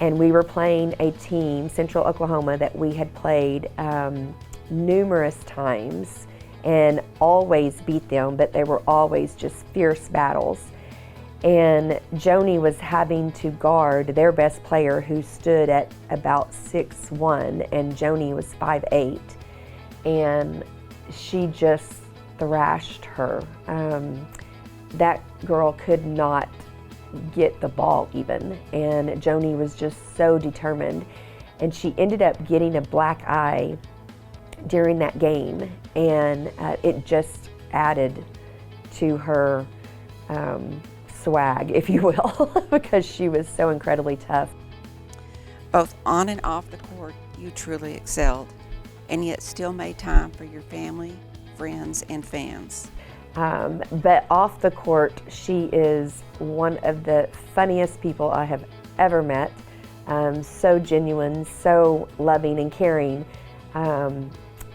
and we were playing a team, Central Oklahoma, that we had played numerous times and always beat them, but they were always just fierce battles. And Joni was having to guard their best player, who stood at about 6'1", and Joni was 5'8", and she just thrashed her. That girl could not get the ball even, and Joni was just so determined, and she ended up getting a black eye during that game, and it just added to her swag, if you will, because she was so incredibly tough. Both on and off the court, you truly excelled, and yet still made time for your family, friends, and fans. But off the court, she is one of the funniest people I have ever met. So genuine, so loving and caring.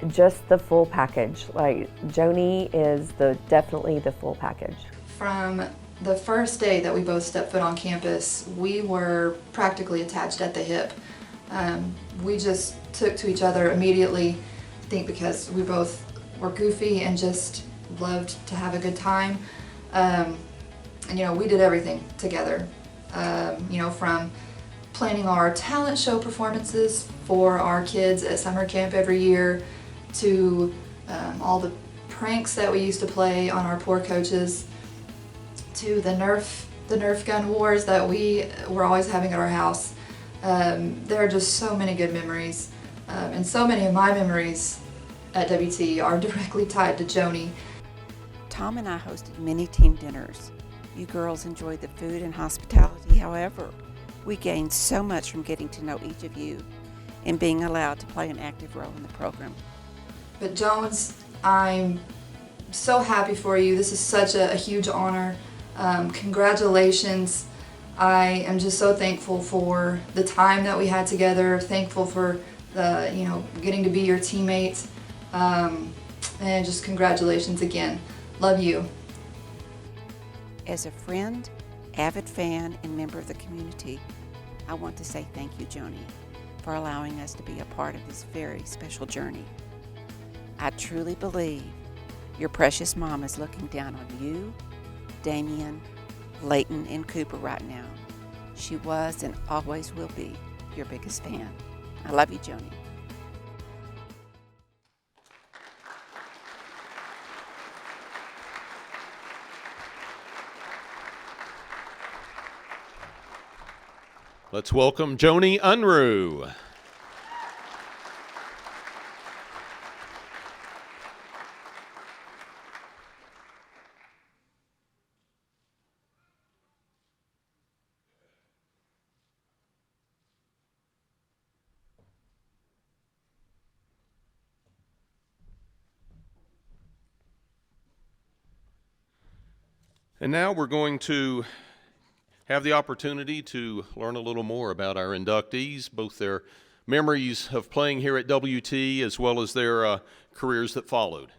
Just the full package. Like, Joni is definitely the full package. From the first day that we both stepped foot on campus, we were practically attached at the hip. We just took to each other immediately, I think because we both were goofy and just loved to have a good time. And you know, we did everything together. You know, from planning our talent show performances for our kids at summer camp every year, to all the pranks that we used to play on our poor coaches, to the Nerf gun wars that we were always having at our house. There are just so many good memories, and so many of my memories at WT are directly tied to Joni. Tom and I hosted many team dinners. You girls enjoyed the food and hospitality. However, we gained so much from getting to know each of you and being allowed to play an active role in the program. But Jones, I'm so happy for you. This is such a huge honor. Congratulations. I am just so thankful for the time that we had together, thankful for getting to be your teammate, and just congratulations again. Love you. As a friend, avid fan, and member of the community, I want to say thank you, Joni, for allowing us to be a part of this very special journey. I truly believe your precious mom is looking down on you, Damien, Layton, and Cooper right now. She was and always will be your biggest fan. I love you, Joni. Let's welcome Joni Unruh. And now we're going to have the opportunity to learn a little more about our inductees, both their memories of playing here at WT as well as their careers that followed.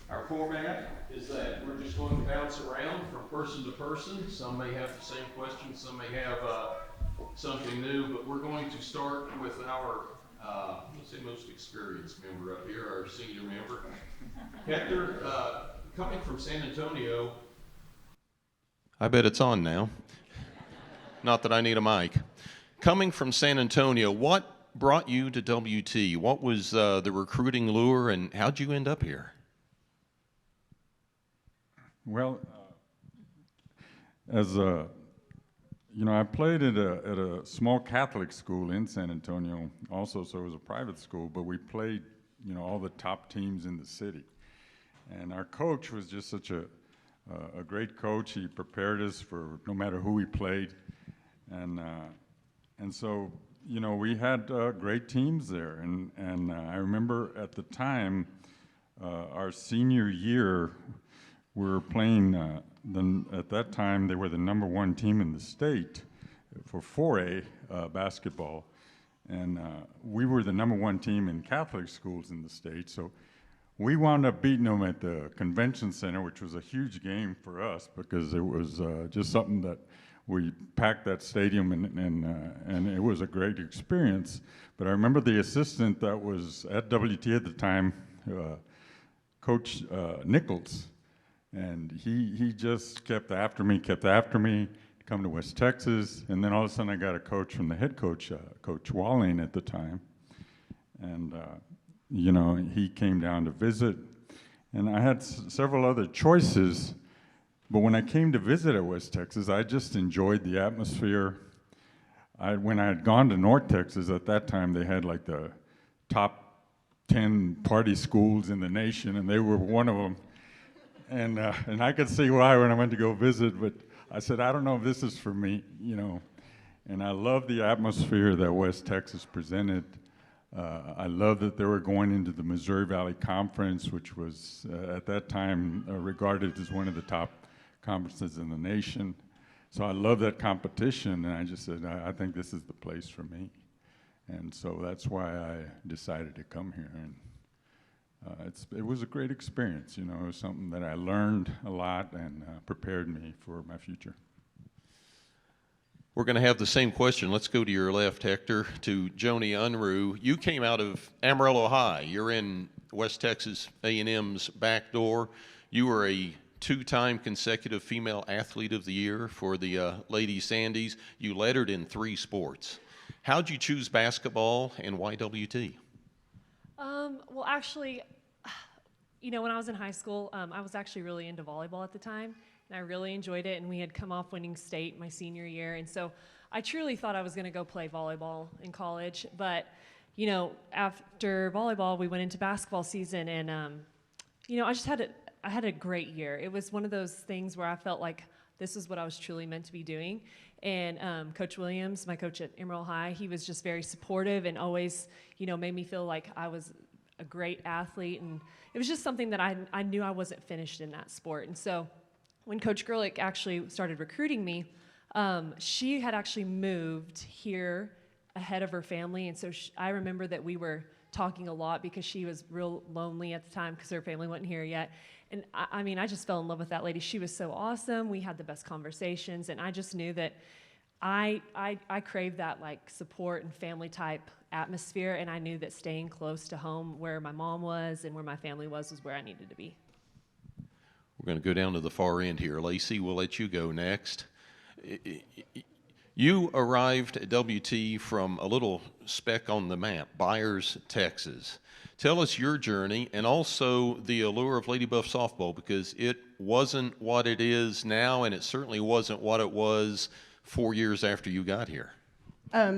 Our format is that we're just going to bounce around from person to person. Some may have the same questions, some may have something new, but we're going to start with our let's say most experienced member up here, our senior member. Hector, coming from San Antonio, I bet it's on now. Not that I need a mic. Coming from San Antonio, what brought you to WT? What was the recruiting lure, and how'd you end up here? Well, I played at a small Catholic school in San Antonio also, so it was a private school, but we played, all the top teams in the city. And our coach was just such a a great coach. He prepared us for no matter who we played. And so, you know, we had great teams there. And I remember at the time, our senior year, we were playing, at that time, they were the #1 team in the state for 4A basketball. And we were the #1 team in Catholic schools in the state. So we wound up beating them at the convention center, which was a huge game for us because it was just something that we packed that stadium and it was a great experience. But I remember the assistant that was at WT at the time, Coach Nichols, and he just kept after me, to come to West Texas, and then all of a sudden I got a coach from the head coach, Coach Walling at the time, and you know, he came down to visit, and I had several other choices, but when I came to visit at West Texas, I just enjoyed the atmosphere. When I had gone to North Texas at that time, they had like the top 10 party schools in the nation, and they were one of them. And I could see why when I went to go visit, but I said, I don't know if this is for me, you know. And I love the atmosphere that West Texas presented. I love that they were going into the Missouri Valley Conference, which was at that time regarded as one of the top conferences in the nation. So I love that competition, and I just said, I think this is the place for me. And so that's why I decided to come here. And it was a great experience, you know. It was something that I learned a lot and prepared me for my future. We're going to have the same question. Let's go to your left, Hector, to Joni Unruh. You came out of Amarillo High. You're in West Texas A&M's back door. You were a 2-time consecutive female athlete of the year for the Lady Sandies. You lettered in 3 sports. How'd you choose basketball and why WT? Well, actually, you know, when I was in high school, I was actually really into volleyball at the time, and I really enjoyed it, and we had come off winning state my senior year, and so I truly thought I was going to go play volleyball in college, but, you know, after volleyball, we went into basketball season, and, you know, I had a great year. It was one of those things where I felt like this is what I was truly meant to be doing. And Coach Williams, my coach at Amarillo High, he was just very supportive and always, you know, made me feel like I was a great athlete. And it was just something that I knew I wasn't finished in that sport. And so when Coach Gerlich actually started recruiting me, she had actually moved here ahead of her family. And so I remember that we were talking a lot because she was real lonely at the time because her family wasn't here yet. And I mean, I just fell in love with that lady. She was so awesome. We had the best conversations, and I just knew that I craved that like support and family type atmosphere, and I knew that staying close to home where my mom was and where my family was where I needed to be. We're going to go down to the far end here. Lacey, we'll let you go next. You arrived at WT from a little speck on the map, Byers, Texas. Tell us your journey and also the allure of Lady Buff softball, because it wasn't what it is now, and it certainly wasn't what it was 4 years after you got here.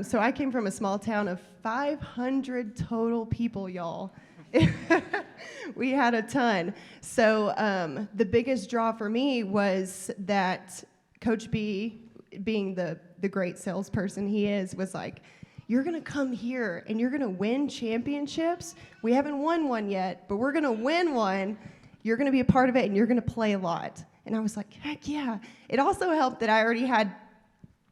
So I came from a small town of 500 total people, y'all. We had a ton. So the biggest draw for me was that Coach B, being the great salesperson he is, was like, you're going to come here and you're going to win championships. We haven't won one yet, but we're going to win one. You're going to be a part of it and you're going to play a lot. And I was like, heck yeah. It also helped that I already had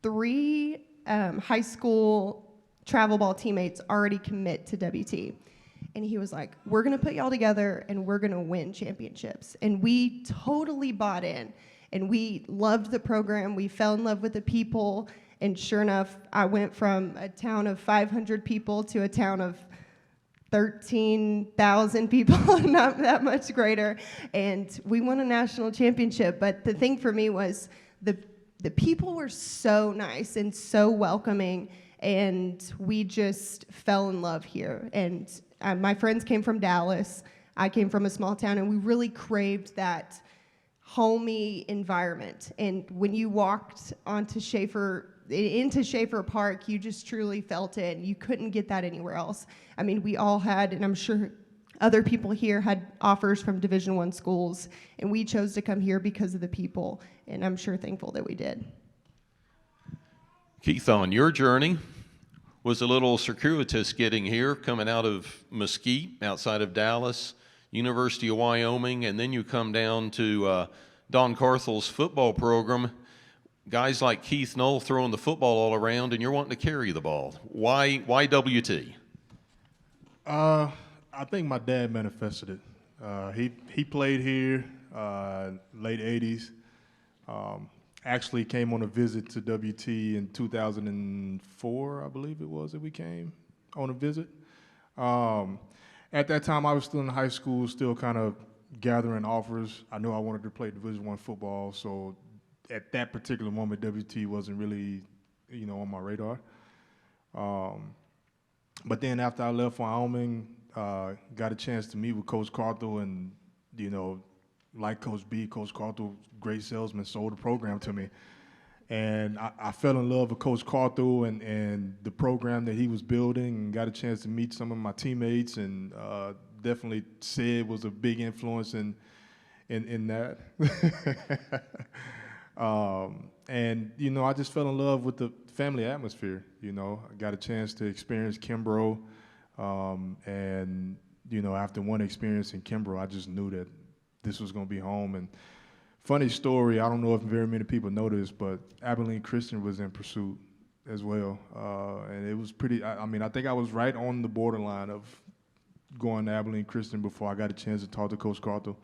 3 high school travel ball teammates already commit to WT. And he was like, we're going to put y'all together and we're going to win championships. And we totally bought in. And we loved the program. We fell in love with the people. And sure enough, I went from a town of 500 people to a town of 13,000 people, not that much greater. And we won a national championship. But the thing for me was the people were so nice and so welcoming. And we just fell in love here. And my friends came from Dallas. I came from a small town. And we really craved that homey environment. And when you walked into Schaefer Park, you just truly felt it, and you couldn't get that anywhere else. I mean, we all had, and I'm sure Other people here had offers from Division I schools, and we chose to come here because of the people, and I'm sure thankful that we did. Keith, on your journey, was a little circuitous getting here, coming out of Mesquite, outside of Dallas, University of Wyoming, and then you come down to Don Carthel's football program. Guys like Keith Knoll throwing the football all around, and you're wanting to carry the ball. Why WT? I think my dad manifested it. He played here late 80s. Actually came on a visit to WT in 2004, I believe it was that we came on a visit. At that time, I was still in high school, still kind of gathering offers. I knew I wanted to play Division I football, so at that particular moment, WT wasn't really, on my radar. But then after I left Wyoming, got a chance to meet with Coach Carthel, and like Coach B, Coach Carthel, great salesman, sold the program to me. And I fell in love with Coach Carthel and the program that he was building, and got a chance to meet some of my teammates, and definitely Sid was a big influence in that. And I just fell in love with the family atmosphere. I got a chance to experience Kimbrough, and after one experience in Kimbrough, I just knew that this was going to be home. And funny story, I don't know if very many people know this, but Abilene Christian was in pursuit as well, and it was pretty. I think I was right on the borderline of going to Abilene Christian before I got a chance to talk to Coach Carthel.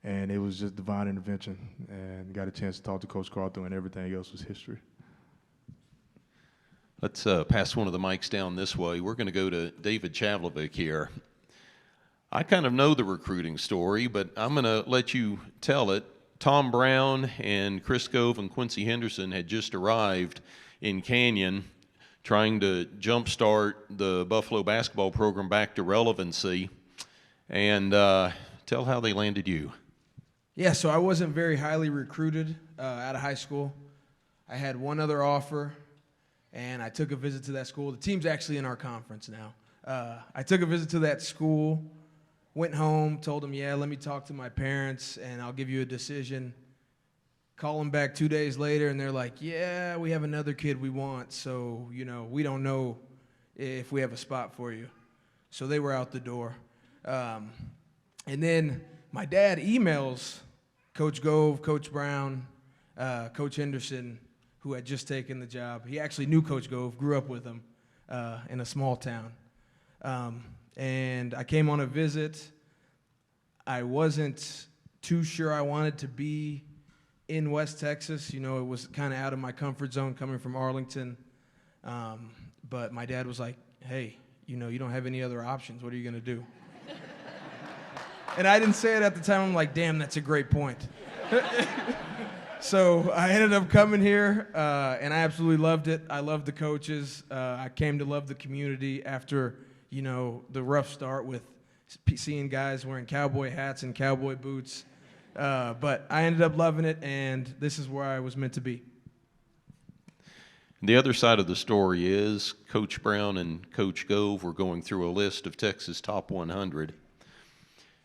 And it was just divine intervention, and got a chance to talk to Coach Carthel, and everything else was history. Let's pass one of the mics down this way. We're going to go to David Chavlovic here. I kind of know the recruiting story, but I'm going to let you tell it. Tom Brown and Chris Gove and Quincy Henderson had just arrived in Canyon, trying to jumpstart the Buffalo basketball program back to relevancy. And tell how they landed you. Yeah, so I wasn't very highly recruited out of high school. I had one other offer, and I took a visit to that school. The team's actually in our conference now. I took a visit to that school, went home, told them, yeah, let me talk to my parents, and I'll give you a decision. Call them back 2 days later, and they're like, yeah, we have another kid we want, so, we don't know if we have a spot for you. So they were out the door. And then my dad emails Coach Gove, Coach Brown, Coach Henderson, who had just taken the job. He actually knew Coach Gove, grew up with him in a small town. And I came on a visit. I wasn't too sure I wanted to be in West Texas. It was kind of out of my comfort zone coming from Arlington. But my dad was like, hey, you don't have any other options. What are you going to do? And I didn't say it at the time. I'm like, damn, that's a great point. So I ended up coming here, and I absolutely loved it. I loved the coaches. I came to love the community after, the rough start with seeing guys wearing cowboy hats and cowboy boots. But I ended up loving it, and this is where I was meant to be. The other side of the story is Coach Brown and Coach Gove were going through a list of Texas top 100.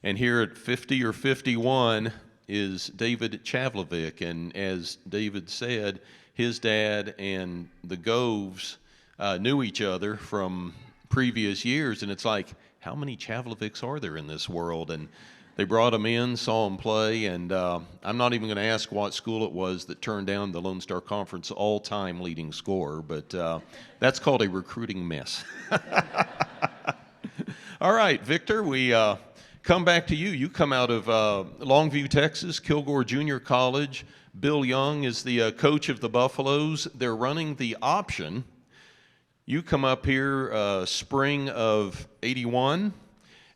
And here at 50 or 51 is David Chavlovic. And as David said, his dad and the Goves knew each other from previous years. And it's like, how many Chavlovics are there in this world? And they brought him in, saw him play. And I'm not even going to ask what school it was that turned down the Lone Star Conference all-time leading scorer. But that's called a recruiting mess. All right, Victor, we come back to you. You come out of Longview, Texas, Kilgore Junior College. Bill Young is the coach of the Buffaloes. They're running the option. You come up here spring of 81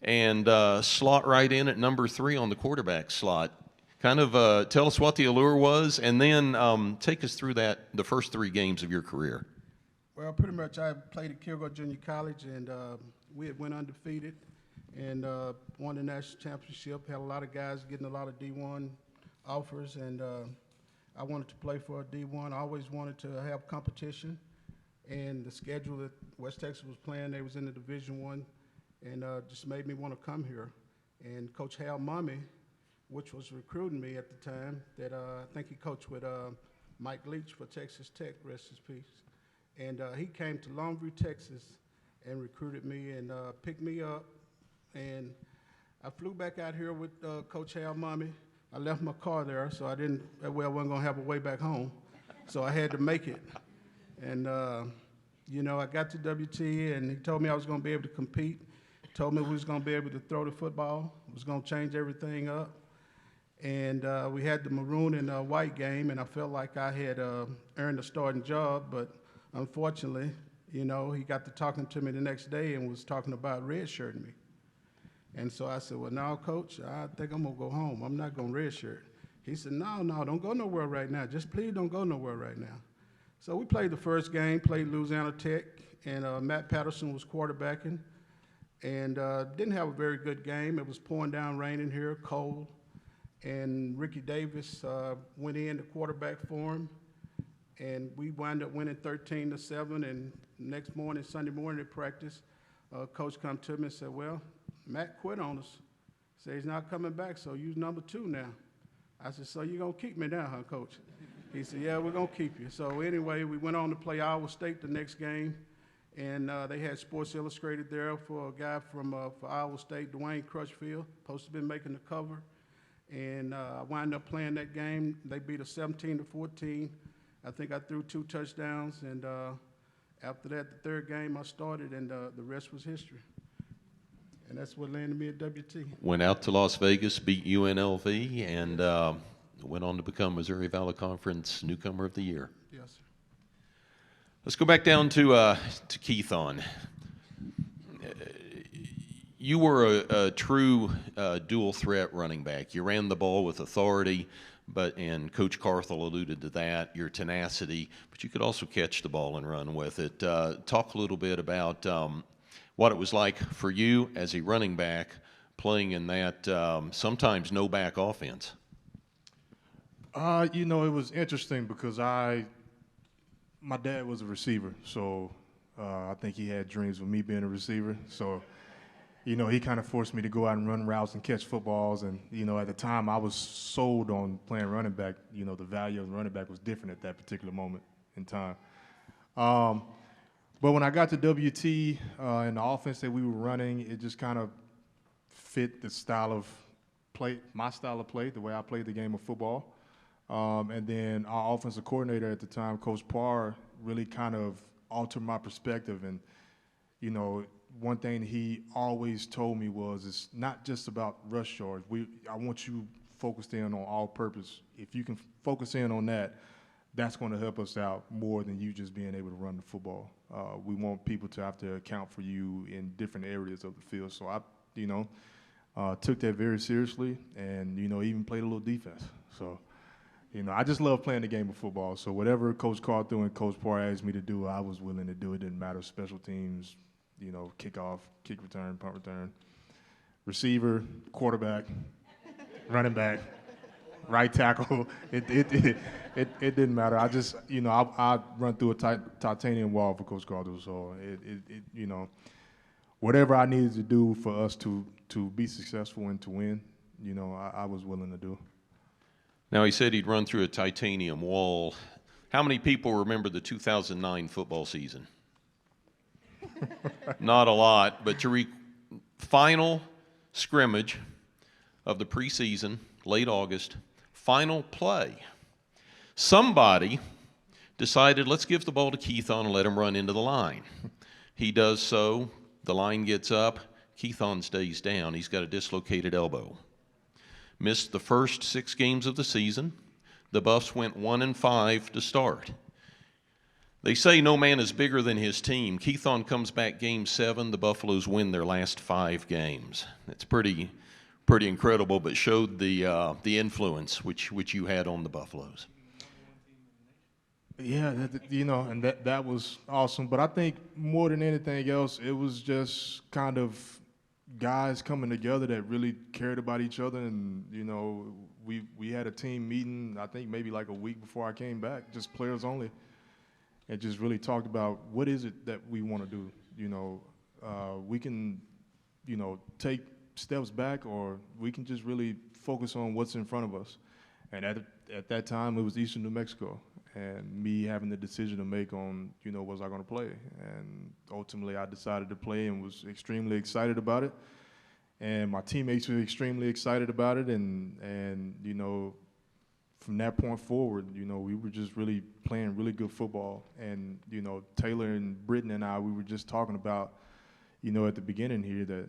and slot right in at number 3 on the quarterback slot. Kind of tell us what the allure was, and then take us through the first 3 games of your career. Well, pretty much I played at Kilgore Junior College, and we had went undefeated and won the national championship. Had a lot of guys getting a lot of D1 offers, and I wanted to play for a D1. I always wanted to have competition, and the schedule that West Texas was playing, they was in the Division I, and just made me want to come here. And Coach Hal Mummy, which was recruiting me at the time, that I think he coached with Mike Leach for Texas Tech, rest his peace. And he came to Longview, Texas, and recruited me and picked me up. And I flew back out here with Coach Hal Mummy. I left my car there, so I wasn't gonna have a way back home. So I had to make it. And you know, I got to WT, and he told me I was gonna be able to compete. Told me we was gonna be able to throw the football. It was gonna change everything up. And we had the maroon and white game, and I felt like I had earned a starting job, but unfortunately, you know, he got to talking to me the next day and was talking about redshirting me. And so I said, well, now, Coach, I think I'm going to go home. I'm not going to redshirt. He said, no, don't go nowhere right now. Just please don't go nowhere right now. So we played the first game, played Louisiana Tech, and Matt Patterson was quarterbacking, and didn't have a very good game. It was pouring down rain in here, cold, and Ricky Davis went in to quarterback for him, and we wound up winning 13-7, and next morning, Sunday morning at practice, Coach come to me and said, well, Matt quit on us. Said he's not coming back, so you're number 2 now. I said, so you're going to keep me now, huh, Coach? He said, yeah, we're going to keep you. So anyway, we went on to play Iowa State the next game, and they had Sports Illustrated there for a guy from for Iowa State, Dwayne Crutchfield, supposed to be making the cover. And I wound up playing that game. They beat us 17-14. I think I threw 2 touchdowns, and after that, the third game I started, and the rest was history. And that's what landed me at WT. Went out to Las Vegas, beat UNLV, and went on to become Missouri Valley Conference Newcomer of the Year. Yes, sir. Let's go back down to Keithon. You were a true dual threat running back. You ran the ball with authority, and Coach Carthel alluded to that, your tenacity, but you could also catch the ball and run with it. Talk a little bit about what it was like for you as a running back playing in that sometimes no-back offense. You know, it was interesting because my dad was a receiver, so I think he had dreams of me being a receiver. So, you know, he kind of forced me to go out and run routes and catch footballs. And, you know, at the time I was sold on playing running back. You know, the value of the running back was different at that particular moment in time. But when I got to WT and the offense that we were running, it just kind of fit the style of play, my style of play, the way I played the game of football. And then our offensive coordinator at the time, Coach Parr, really kind of altered my perspective. And, you know, one thing he always told me was it's not just about rush yards. I want you focused in on all purpose. If you can focus in on that, that's going to help us out more than you just being able to run the football. We want people to have to account for you in different areas of the field. So I, you know, took that very seriously and, you know, even played a little defense. So, you know, I just love playing the game of football. So whatever Coach Carthel and Coach Parr asked me to do, I was willing to do. It didn't matter, special teams, you know, kickoff, kick return, punt return, receiver, quarterback, running back, right tackle. It didn't matter. I just, you know, I run through a titanium wall for Coach Carthel. So it you know, whatever I needed to do for us to be successful and to win, you know, I was willing to do. Now, he said he'd run through a titanium wall. How many people remember the 2009 football season? Not a lot, but your final scrimmage of the preseason, late August, final play. Somebody decided, let's give the ball to Keithon and let him run into the line. He does so. The line gets up. Keithon stays down. He's got a dislocated elbow. Missed the first 6 games of the season. The Buffs went 1-5 to start. They say no man is bigger than his team. Keithon comes back game 7. The Buffaloes win their last 5 games. It's pretty incredible, but showed the influence which you had on the Buffaloes. Yeah, you know, and that was awesome. But I think more than anything else, it was just kind of guys coming together that really cared about each other. And, you know, we had a team meeting, I think maybe like a week before I came back, just players only, and just really talked about what is it that we want to do. You know, we can take steps back, or we can just really focus on what's in front of us. And at that time, it was Eastern New Mexico, and me having the decision to make on, was I going to play? And ultimately, I decided to play and was extremely excited about it. And my teammates were extremely excited about it, and from that point forward, we were just really playing really good football. And, Taylor and Britton and I, we were just talking about, at the beginning here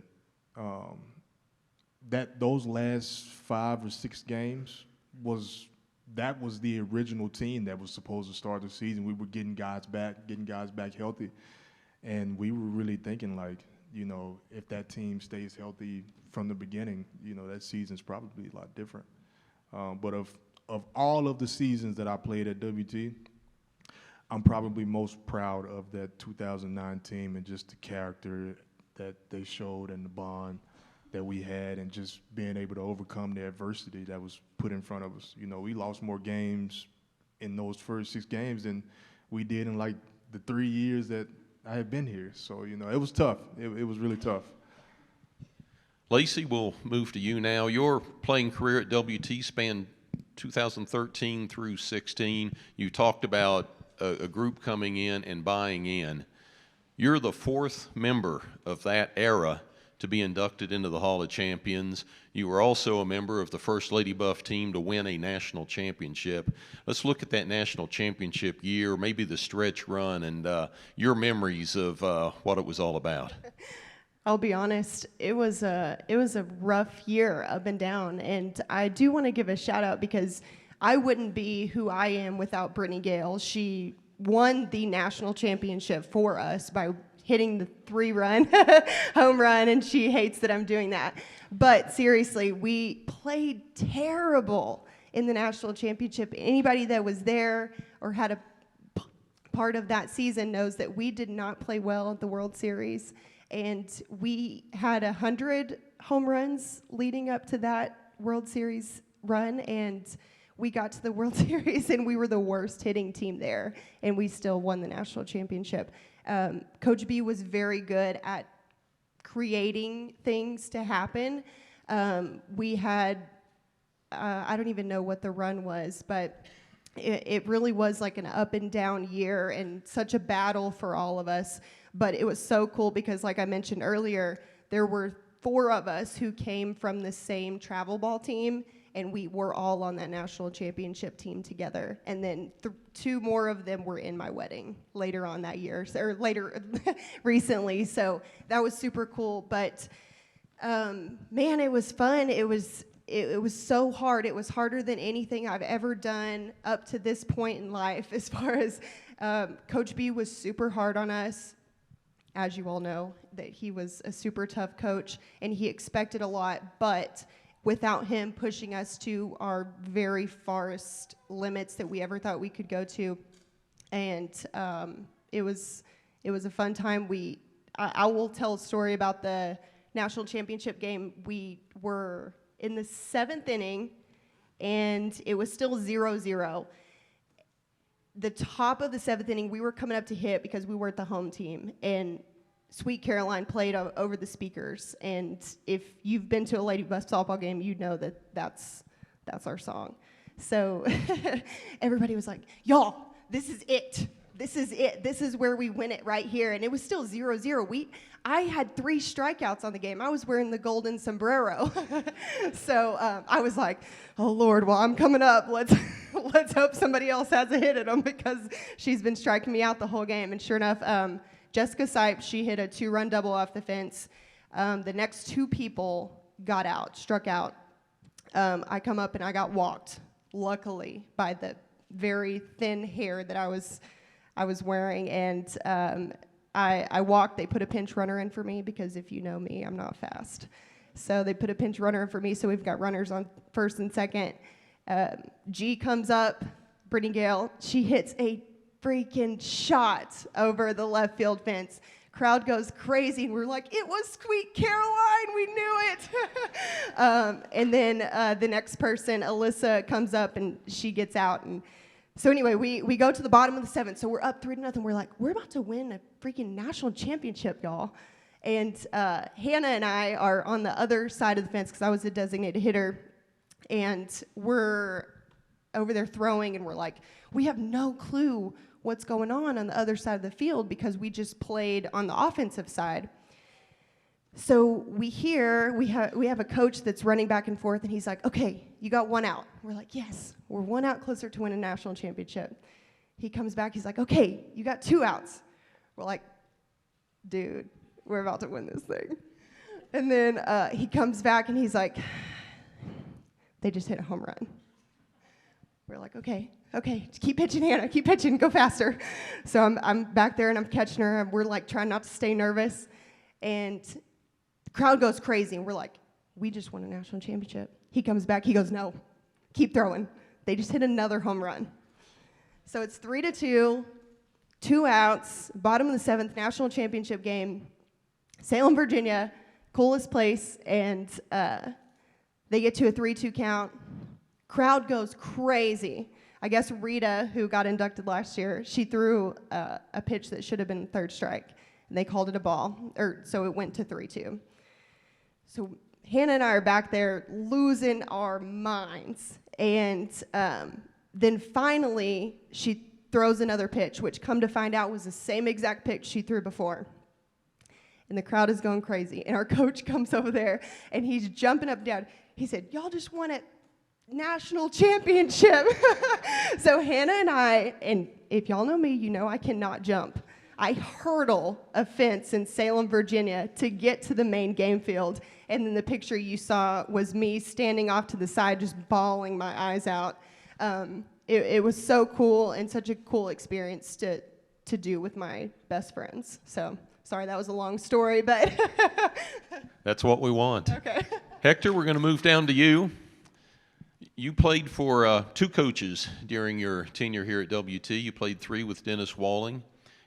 that those last 5 or 6 games was the original team that was supposed to start the season. We were getting guys back healthy. And we were really thinking, like, if that team stays healthy from the beginning, that season's probably a lot different. But of all of the seasons that I played at WT, I'm probably most proud of that 2009 team and just the character that they showed and the bond that we had, and just being able to overcome the adversity that was put in front of us. We lost more games in those first 6 games than we did in like the 3 years that I had been here. So, it was tough. It was really tough. Lacey, we'll move to you now. Your playing career at WT spanned 2013 through 16. You talked about a group coming in and buying in. You're the 4th member of that era to be inducted into the Hall of Champions. You were also a member of the first Lady Buff team to win a national championship. Let's look at that national championship year, maybe the stretch run, and your memories of what it was all about. I'll be honest, it was a rough year up and down, and I do want to give a shout out because I wouldn't be who I am without Brittany Gale. She won the national championship for us by hitting the 3-run home run, and she hates that I'm doing that. But seriously, we played terrible in the national championship. Anybody that was there or had a part of that season knows that we did not play well at the World Series. And we had 100 home runs leading up to that World Series run, and we got to the World Series and we were the worst hitting team there, and we still won the national championship. Coach B was very good at creating things to happen. We had, I don't even know what the run was, but it really was like an up and down year and such a battle for all of us. But it was so cool because, like I mentioned earlier, there were 4 of us who came from the same travel ball team, and we were all on that national championship team together. And then 2 more of them were in my wedding later on that year, or later recently. So that was super cool. But man, it was fun. It was so hard. It was harder than anything I've ever done up to this point in life. As far as Coach B was super hard on us. As you all know, that he was a super tough coach, and he expected a lot, but without him pushing us to our very farthest limits that we ever thought we could go to. And it was a fun time. I will tell a story about the national championship game. We were in the 7th inning, and it was still 0-0. The top of the 7th inning, we were coming up to hit because we weren't the home team, and Sweet Caroline played over the speakers. And if you've been to a Lady Buff softball game, you know that that's our song. So everybody was like, y'all, this is it. This is it. This is where we win it right here. And it was still 0-0. I had 3 strikeouts on the game. I was wearing the golden sombrero. So I was like, oh, Lord, well, I'm coming up. Let's hope somebody else has a hit at them, because she's been striking me out the whole game. And sure enough, Jessica Sipes, she hit a 2-run double off the fence. The next 2 people got out, struck out. I come up and I got walked, luckily, by the very thin hair that I was wearing, and I walked. They put a pinch runner in for me, because if you know me, I'm not fast. So they put a pinch runner in for me, so we've got runners on first and second. G comes up, Brittany Gale, she hits a freaking shot over the left field fence. Crowd goes crazy, and we're like, it was Sweet Caroline, we knew it. And then the next person, Alyssa, comes up, and she gets out, and so anyway, we go to the bottom of the 7th, so we're up 3-0. We're like, we're about to win a freaking national championship, y'all. And Hannah and I are on the other side of the fence because I was a designated hitter, and we're over there throwing, and we're like, we have no clue what's going on the other side of the field because we just played on the offensive side. So we have a coach that's running back and forth, and he's like, okay, you got one out. We're like, yes, we're one out closer to win a national championship. He comes back, he's like, okay, you got 2 outs. We're like, dude, we're about to win this thing. And then he comes back, and he's like, they just hit a home run. We're like, okay, keep pitching, Hannah, keep pitching, go faster. So I'm back there, and I'm catching her, and we're like trying not to stay nervous. And the crowd goes crazy, and we're like, we just won a national championship. He comes back, he goes, no, keep throwing. They just hit another home run. So it's 3-2, 2 outs, bottom of the 7th, national championship game, Salem, Virginia, coolest place, and they get to a 3-2 count. Crowd goes crazy. I guess Rita, who got inducted last year, she threw a pitch that should have been third strike, and they called it a ball, so it went to 3-2. So Hannah and I are back there losing our minds, and then finally she throws another pitch, which come to find out was the same exact pitch she threw before. And the crowd is going crazy, and our coach comes over there, and he's jumping up and down. He said, y'all just won a national championship. So Hannah and I, and if y'all know me, you know I cannot jump. I hurdle a fence in Salem, Virginia to get to the main game field. And then the picture you saw was me standing off to the side just bawling my eyes out. It was so cool and such a cool experience to do with my best friends. So sorry, that was a long story, but that's what we want. Okay. Hector, we're going to move down to you. You played for 2 coaches during your tenure here at WT. You played 3 with Dennis Walling,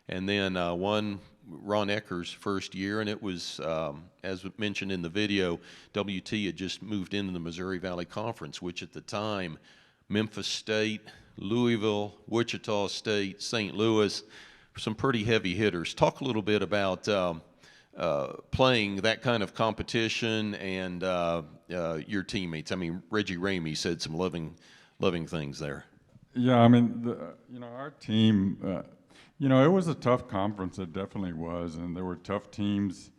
and then 1 Ron Ecker's first year, and it was, as mentioned in the video, WT had just moved into the Missouri Valley Conference, which at the time, Memphis State, Louisville, Wichita State, St. Louis, some pretty heavy hitters. Talk a little bit about playing that kind of competition and your teammates. I mean, Reggie Ramey said some loving things there. Yeah, I mean, our team, it was a tough conference. It definitely was, and there were tough teams.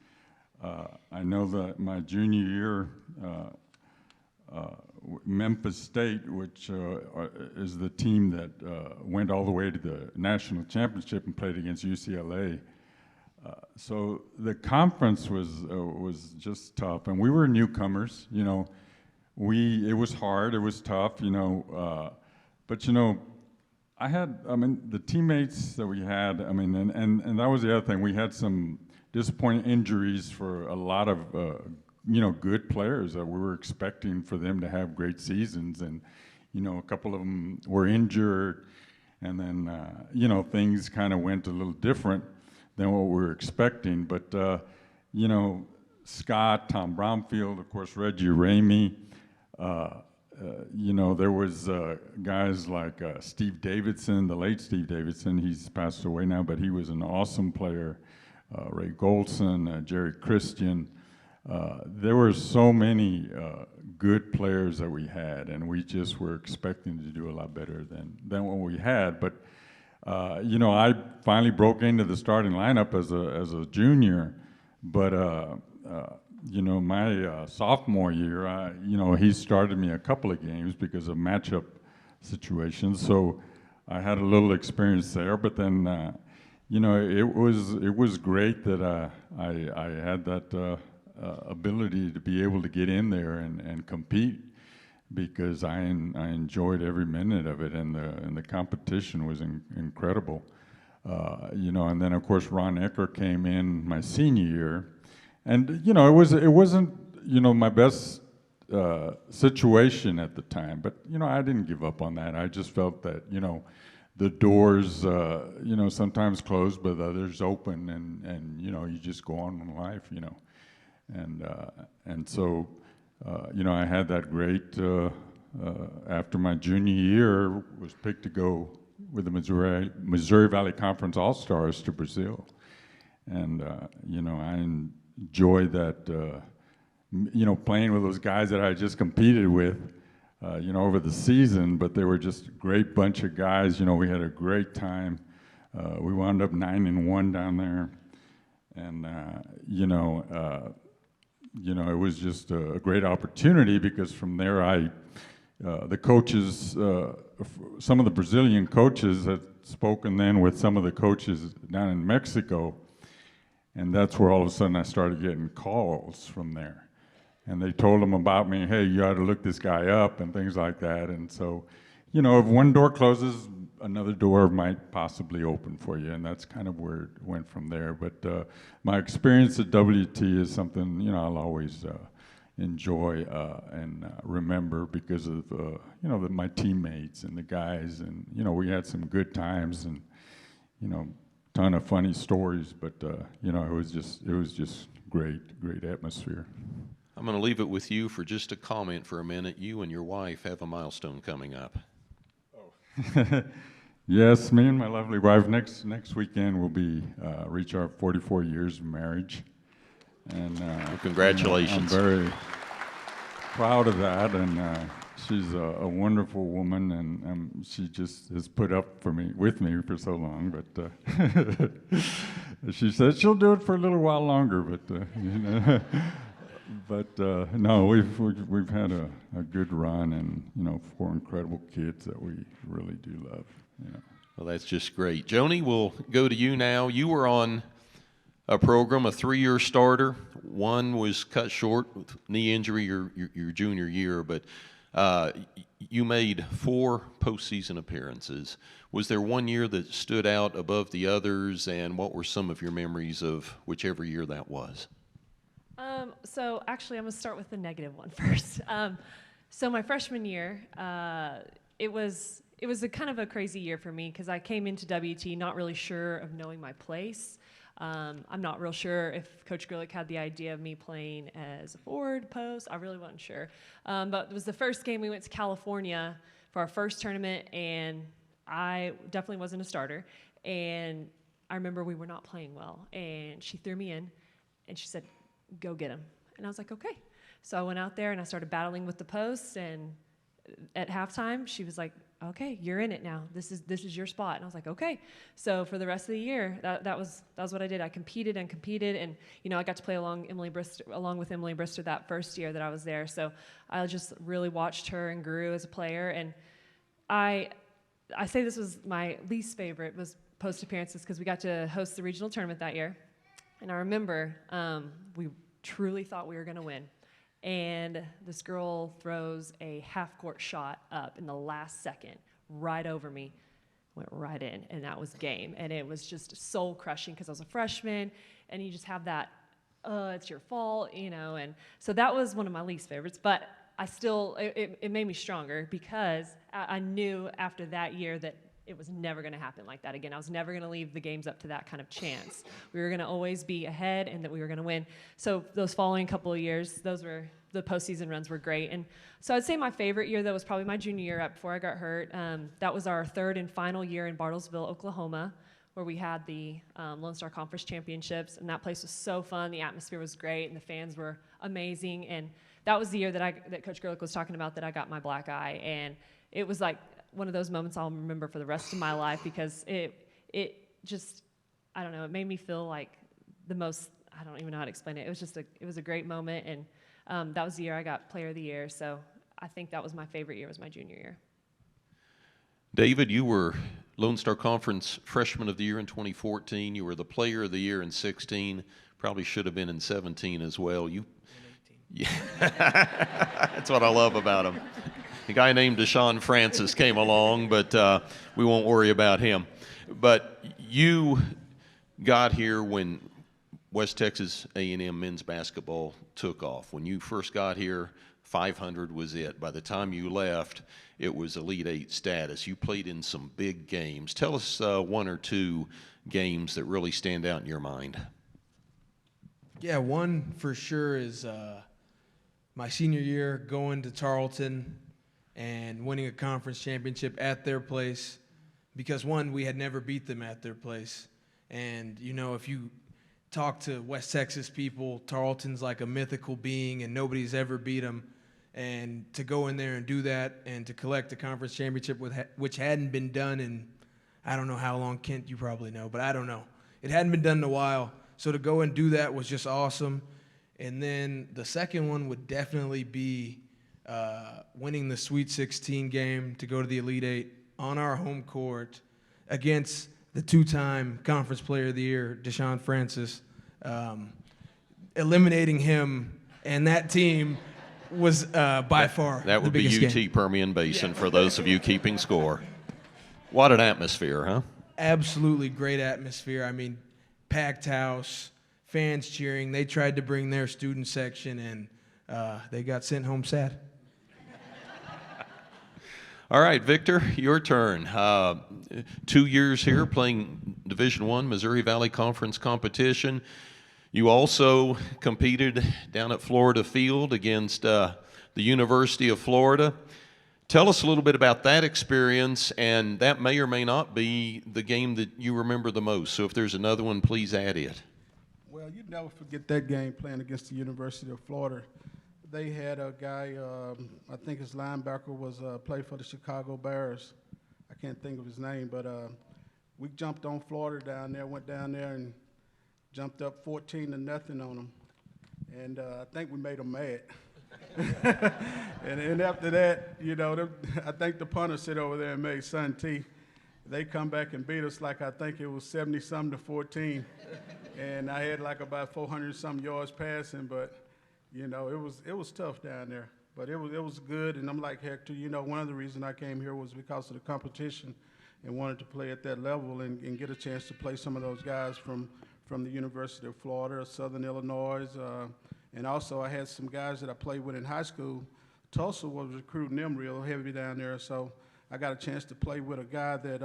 I know that my junior year, Memphis State, which is the team that went all the way to the national championship and played against UCLA. So the conference was just tough, and we were newcomers. It was hard, it was tough, but the teammates that we had, and that was the other thing. We had some disappointing injuries for a lot of good players that we were expecting for them to have great seasons, and a couple of them were injured, and then things kind of went a little different than what we were expecting. But Scott, Tom Brownfield, of course, Reggie Ramey, there was guys like Steve Davidson, the late Steve Davidson. He's passed away now, but he was an awesome player. Ray Goldson, Jerry Christian. There were so many good players that we had, and we just were expecting to do a lot better than what we had. But I finally broke into the starting lineup as a junior, but my sophomore year, he started me a couple of games because of matchup situations. So I had a little experience there, but then it was great that I had that ability to be able to get in there and compete, because I enjoyed every minute of it, and the competition was incredible. And then of course Ron Ecker came in my senior year, and it wasn't my best situation at the time, but I didn't give up on that. I just felt that the doors sometimes close, but others open, and you just go on in life, and so. I had that great, after my junior year, was picked to go with the Missouri Valley Conference All-Stars to Brazil. And, joy that, playing with those guys that I just competed with, over the season, but they were just a great bunch of guys. We had a great time. We wound up 9-1 down there. And, it was just a great opportunity because from there the coaches, some of the Brazilian coaches had spoken then with some of the coaches down in Mexico, and that's where all of a sudden I started getting calls from there. And they told them about me, hey, you ought to look this guy up and things like that. And so, if one door closes, another door might possibly open for you, and that's kind of where it went from there. But my experience at WT is something, I'll always enjoy and remember because of my teammates and the guys, and we had some good times and ton of funny stories, but it was just great atmosphere. I'm going to leave it with you for just a comment for a minute. You and your wife have a milestone coming up. Yes, me and my lovely wife next weekend will be reach our 44 years of marriage, and well, congratulations. I'm very proud of that, and she's a wonderful woman, and she just has put up with me for so long. But she said she'll do it for a little while longer. But no, we've had a good run, and 4 incredible kids that we really do love. Well, that's just great. Joni, we'll go to you now. You were on a program, a 3-year starter. One was cut short with knee injury your junior year, but you made 4 postseason appearances. Was there one year that stood out above the others, and what were some of your memories of whichever year that was? So actually, I'm going to start with the negative one first. So my freshman year, it was a kind of a crazy year for me because I came into WT not really sure of knowing my place. I'm not real sure if Coach Grillick had the idea of me playing as a forward, post. I really wasn't sure. But it was the first game we went to California for our first tournament, and I definitely wasn't a starter. And I remember we were not playing well, and she threw me in, and she said, go get him. And I was like, okay. So I went out there and I started battling with the posts, and at halftime she was like, okay, you're in it now. This is your spot. And I was like, okay. So for the rest of the year, that was what I did. I competed, and I got to play along with Emily Brister that first year that I was there. So I just really watched her and grew as a player. And I say this was my least favorite was post appearances because we got to host the regional tournament that year. And I remember we truly thought we were going to win. And this girl throws a half-court shot up in the last second right over me. Went right in, and that was game. And it was just soul-crushing because I was a freshman, and you just have that, it's your fault, And so that was one of my least favorites. But I still, it made me stronger because I knew after that year that it was never going to happen like that again. I was never going to leave the games up to that kind of chance. We were going to always be ahead and that we were going to win. So those following couple of years, the postseason runs were great. And so I'd say my favorite year, though, was probably my junior year right before I got hurt. That was our 3rd and final year in Bartlesville, Oklahoma, where we had the Lone Star Conference Championships. And that place was so fun. The atmosphere was great, and the fans were amazing. And that was the year that Coach Gerlich was talking about that I got my black eye. And it was like one of those moments I'll remember for the rest of my life because it just, I don't know, it made me feel like the most, I don't even know how to explain it. It was a great moment, and that was the year I got Player of the Year, so I think that was my favorite year, was my junior year. David, you were Lone Star Conference Freshman of the Year in 2014. You were the Player of the Year in 16. Probably should have been in 17 as well. Yeah. That's what I love about him. A guy named Deshaun Francis came along, but we won't worry about him. But you got here when West Texas A&M men's basketball took off. When you first got here, 500 was it. By the time you left, it was Elite 8 status. You played in some big games. Tell us 1 or 2 games that really stand out in your mind. Yeah, one for sure is my senior year going to Tarleton and winning a conference championship at their place because, one, we had never beat them at their place. And, if you talk to West Texas people. Tarleton's like a mythical being, and nobody's ever beat them. And to go in there and do that and to collect a conference championship which hadn't been done in, I don't know how long, Kent, you probably know, but I don't know. It hadn't been done in a while. So to go and do that was just awesome. And then the second one would definitely be winning the Sweet 16 game to go to the Elite Eight on our home court against the two-time Conference Player of the Year, Deshaun Francis. Eliminating him and that team was by far That would the be biggest UT game. Permian Basin for those of you keeping score. What an atmosphere, huh? Absolutely great atmosphere. I mean, packed house, fans cheering. They tried to bring their student section, and they got sent home sad. All right, Victor, your turn. 2 years here playing Division I Missouri Valley Conference competition. You also competed down at Florida Field against the University of Florida. Tell us a little bit about that experience, and that may or may not be the game that you remember the most. So if there's another one, please add it. Well, you'd never forget that game playing against the University of Florida. They had a guy, I think his linebacker was played for the Chicago Bears. I can't think of his name, but we jumped on Florida down there, went down there and jumped up 14-0 on them. And I think we made them mad. and then after that, you know, I think the punter sit over there and made Sun T. They come back and beat us like I think it was 70-something to 14. And I had like about 400-something yards passing, but you know, it was tough down there, but it was good. And I'm like Hector, you know, one of the reasons I came here was because of the competition and wanted to play at that level and get a chance to play some of those guys from the University of Florida, Southern Illinois, and also I had some guys that I played with in high school. Tulsa was recruiting them real heavy down there, so I got a chance to play with a guy that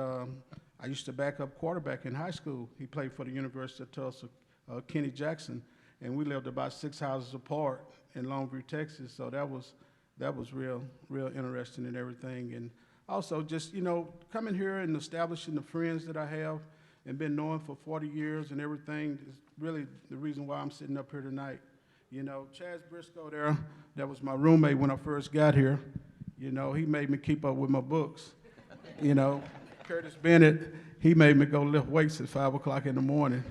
I used to back up quarterback in high school. He played for the University of Tulsa, Kenny Jackson. And we lived about 6 houses apart in Longview, Texas. So that was real interesting and everything. And also just, you know, coming here and establishing the friends that I have and been knowing for 40 years and everything is really the reason why I'm sitting up here tonight. You know, Chaz Briscoe there, that was my roommate when I first got here. You know, he made me keep up with my books. You know, Curtis Bennett, he made me go lift weights at 5 o'clock in the morning.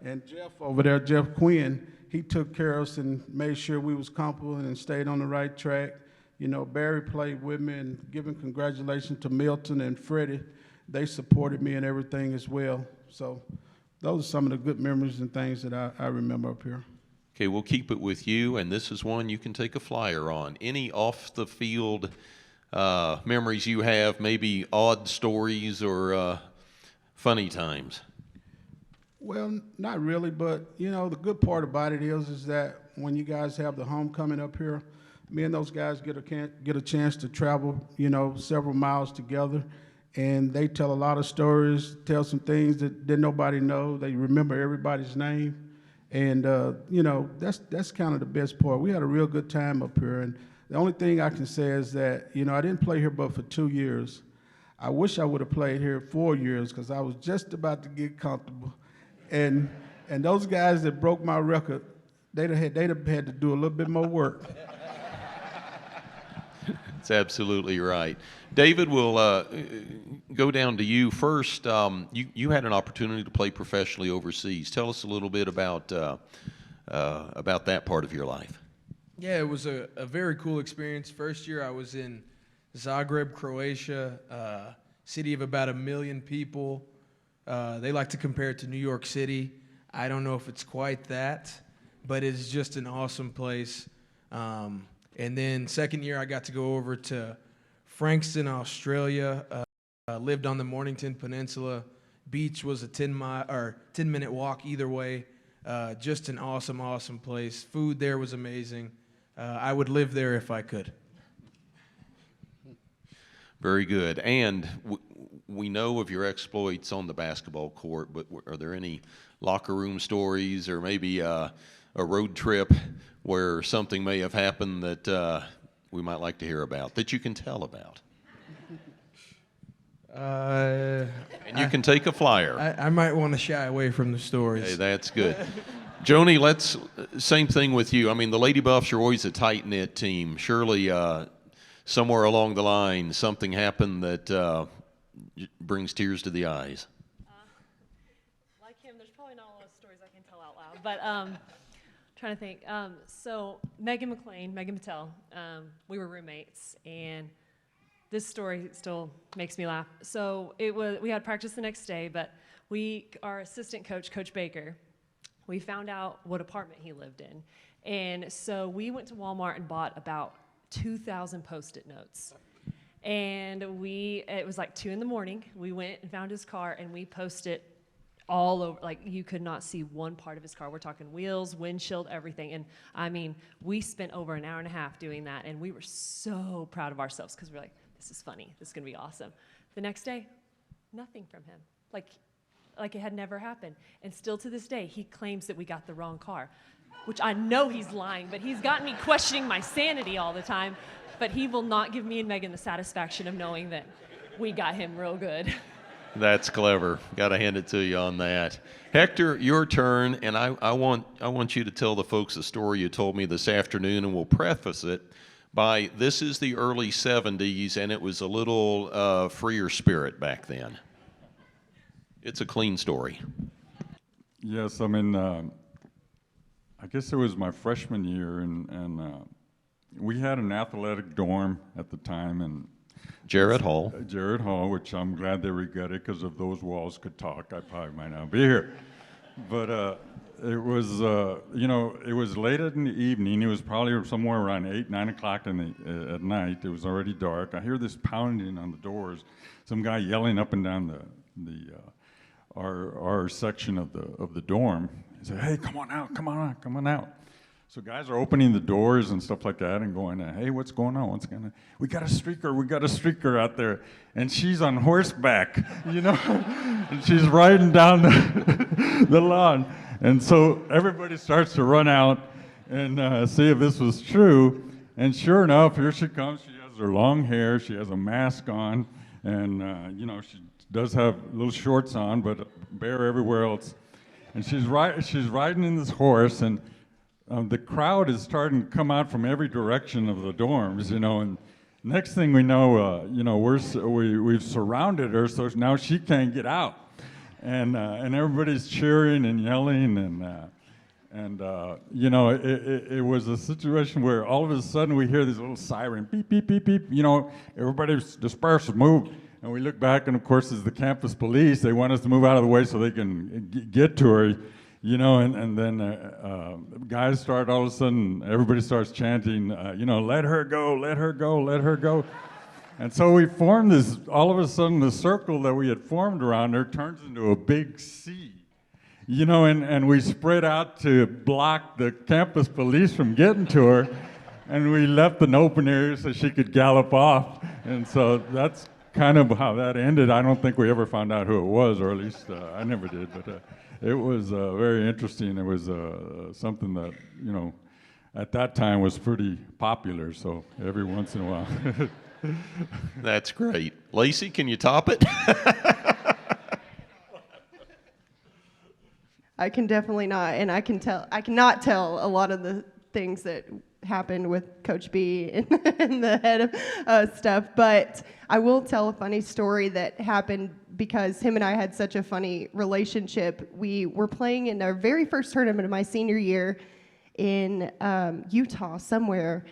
And Jeff over there, Jeff Quinn, he took care of us and made sure we was comfortable and stayed on the right track. You know, Barry played with me and giving congratulations to Milton and Freddie. They supported me and everything as well. So those are some of the good memories and things that I remember up here. Okay, we'll keep it with you, and this is one you can take a flyer on. Any off-the-field memories you have, maybe odd stories or funny times? Well, not really, but you know, the good part about it is that when you guys have the homecoming up here, me and those guys get a chance to travel, you know, several miles together, and they tell a lot of stories, tell some things that nobody know. They remember everybody's name, and you know, that's kind of the best part. We had a real good time up here, and the only thing I can say is that, you know, I didn't play here but for 2 years. I wish I would have played here 4 years because I was just about to get comfortable. And those guys that broke my record, they'd have had to do a little bit more work. That's absolutely right. David, we'll go down to you first. You had an opportunity to play professionally overseas. Tell us a little bit about that part of your life. Yeah, it was a very cool experience. First year I was in Zagreb, Croatia, city of about 1 million people. They like to compare it to New York City. I don't know if it's quite that, but it's just an awesome place. And then second year, I got to go over to Frankston, Australia. Lived on the Mornington Peninsula. Beach was a 10-minute walk either way. Just an awesome place. Food there was amazing. I would live there if I could. Very good. And we know of your exploits on the basketball court, but are there any locker room stories or maybe a road trip where something may have happened that we might like to hear about, that you can tell about? And you can take a flyer. I might want to shy away from the stories. Hey, that's good. Joni, same thing with you. I mean, the Lady Buffs are always a tight-knit team. Surely somewhere along the line something happened that brings tears to the eyes. Like him, there's probably not a lot of stories I can tell out loud, but trying to think. So Megan Patel, we were roommates, and this story still makes me laugh. So we had practice the next day, but our assistant coach, Coach Baker, we found out what apartment he lived in. And so we went to Walmart and bought about 2,000 Post-it notes. And it was like 2 in the morning. We went and found his car, and we posted all over. Like, you could not see one part of his car. We're talking wheels, windshield, everything. And I mean, we spent over an hour and a half doing that, and we were so proud of ourselves because we're like, this is funny. This is going to be awesome. The next day, nothing from him. Like it had never happened. And still to this day, he claims that we got the wrong car, which I know he's lying, but he's got me questioning my sanity all the time. But he will not give me and Megan the satisfaction of knowing that we got him real good. That's clever. Got to hand it to you on that. Hector, your turn, and I want you to tell the folks the story you told me this afternoon, and we'll preface it by this is the early 70s, and it was a little freer spirit back then. It's a clean story. Yes, I mean, I guess it was my freshman year, and we had an athletic dorm at the time, and Jarrett Hall, which I'm glad they regutted because if those walls could talk, I probably might not be here. But it was, it was late in the evening. It was probably somewhere around 8, 9 o'clock at night. It was already dark. I hear this pounding on the doors. Some guy yelling up and down our section of the dorm. He said, "Hey, come on out." So guys are opening the doors and stuff like that and going, "Hey, what's going on? We got a streaker out there, and she's on horseback, and she's riding down the lawn." And so everybody starts to run out and see if this was true. And sure enough, here she comes. She has her long hair. She has a mask on, and she does have little shorts on, but bare everywhere else. And she's riding in this horse, and the crowd is starting to come out from every direction of the dorms, and next thing we know, we've surrounded her, so now she can't get out, and everybody's cheering and yelling, and it was a situation where all of a sudden we hear this little siren, beep, beep, beep, beep, everybody's dispersed, move, and we look back, and of course, as the campus police, they want us to move out of the way so they can get to her. And then guys start, all of a sudden, everybody starts chanting, "Let her go, let her go, let her go." And so we formed this, all of a sudden, the circle that we had formed around her turns into a big C, and we spread out to block the campus police from getting to her, and we left an open area so she could gallop off. And so that's kind of how that ended. I don't think we ever found out who it was, or at least I never did, but it was very interesting. It was something that, at that time was pretty popular, so every once in a while. That's great. Lacey, can you top it? I can definitely not, and I cannot tell a lot of the things that happened with Coach B and the head of stuff, but I will tell a funny story that happened because him and I had such a funny relationship. We were playing in our very first tournament of my senior year in Utah, somewhere,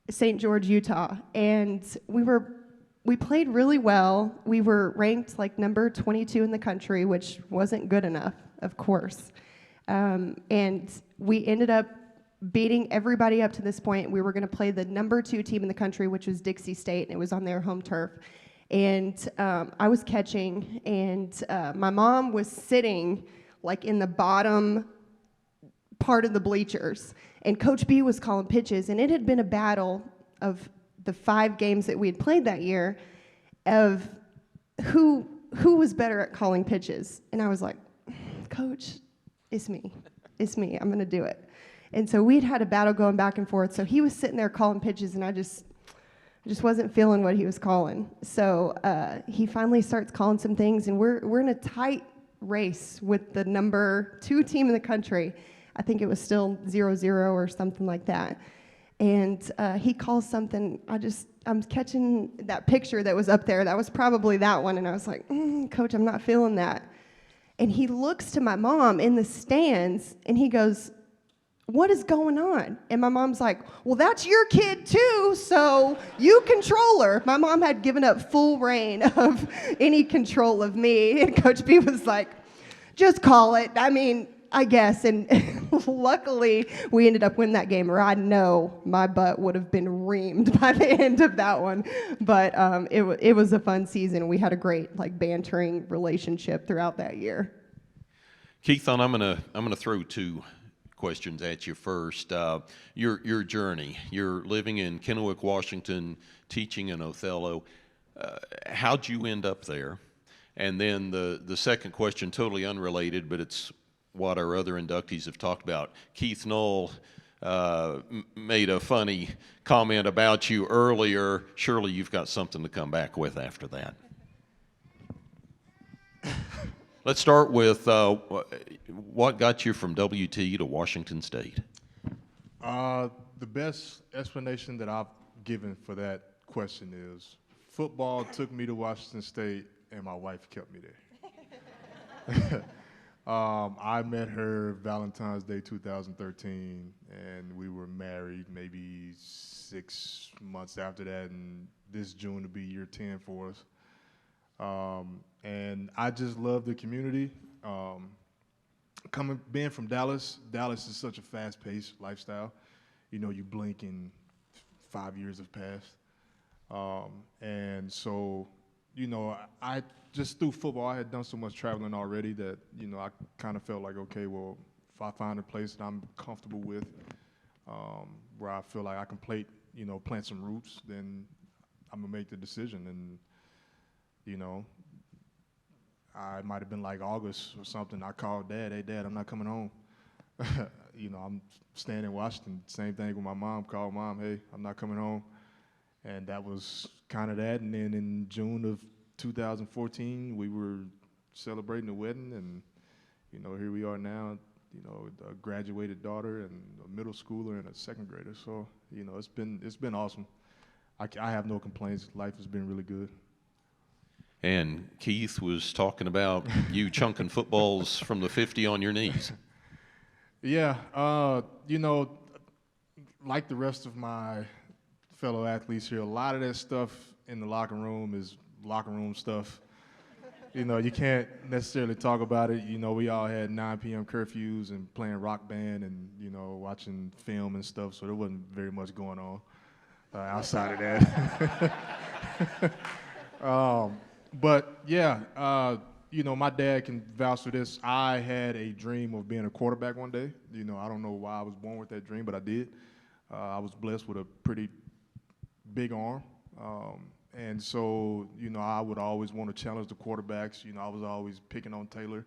St. George, Utah, and we played really well. We were ranked like number 22 in the country, which wasn't good enough, of course, and we ended up beating everybody up to this point. We were going to play the number 2 team in the country, which was Dixie State, and it was on their home turf. And I was catching, and my mom was sitting like in the bottom part of the bleachers, and Coach B was calling pitches, and it had been a battle of the 5 games that we had played that year of who was better at calling pitches. And I was like, "Coach, it's me. I'm going to do it." And so we'd had a battle going back and forth. So he was sitting there calling pitches, and I I just wasn't feeling what he was calling. So he finally starts calling some things, and we're in a tight race with the number 2 team in the country. I think it was still 0-0 or something like that. And he calls something. I'm catching that picture that was up there. That was probably that one. And I was like, Coach, I'm not feeling that. And he looks to my mom in the stands, and he goes, what is going on? And my mom's like, well, that's your kid too, so you control her. My mom had given up full reign of any control of me. And Coach B was like, just call it. I mean, I guess. And luckily, we ended up winning that game, or I know my butt would have been reamed by the end of that one. But it was a fun season. We had a great bantering relationship throughout that year. Keith, I'm gonna throw 2 questions at you first. Your journey. You're living in Kennewick, Washington, teaching in Othello. How'd you end up there? And then the second question, totally unrelated, but it's what our other inductees have talked about. Keith Knoll made a funny comment about you earlier. Surely you've got something to come back with after that. Let's start with what got you from WT to Washington State? The best explanation that I've given for that question is football took me to Washington State and my wife kept me there. I met her Valentine's Day 2013, and we were married maybe 6 months after that, and this June will be year 10 for us. And I just love the community. Being from Dallas, Dallas is such a fast-paced lifestyle. You know, you blink and 5 years have passed. And so, you know, I just through football, I had done so much traveling already that, you know, I kind of felt like, okay, well, if I find a place that I'm comfortable with, where I feel like I can plant some roots, then I'm gonna make the decision. And, you know, I might have been like August or something. I called Dad, hey, Dad, I'm not coming home. You know, I'm staying in Washington. Same thing with my mom. Called Mom, hey, I'm not coming home. And that was kind of that. And then in June of 2014, we were celebrating the wedding. And, you know, here we are now, you know, a graduated daughter and a middle schooler and a second grader. So, you know, it's been awesome. I have no complaints. Life has been really good. And Keith was talking about you chunking footballs from the 50 on your knees. Yeah, you know, like the rest of my fellow athletes here, a lot of that stuff in the locker room is locker room stuff. You know, you can't necessarily talk about it. You know, we all had 9 p.m. curfews and playing Rock Band and, you know, watching film and stuff, so there wasn't very much going on outside of that. But yeah, you know, my dad can vouch for this. I had a dream of being a quarterback one day. You know, I don't know why I was born with that dream, but I did. I was blessed with a pretty big arm. And so, you know, I would always want to challenge the quarterbacks. You know, I was always picking on Taylor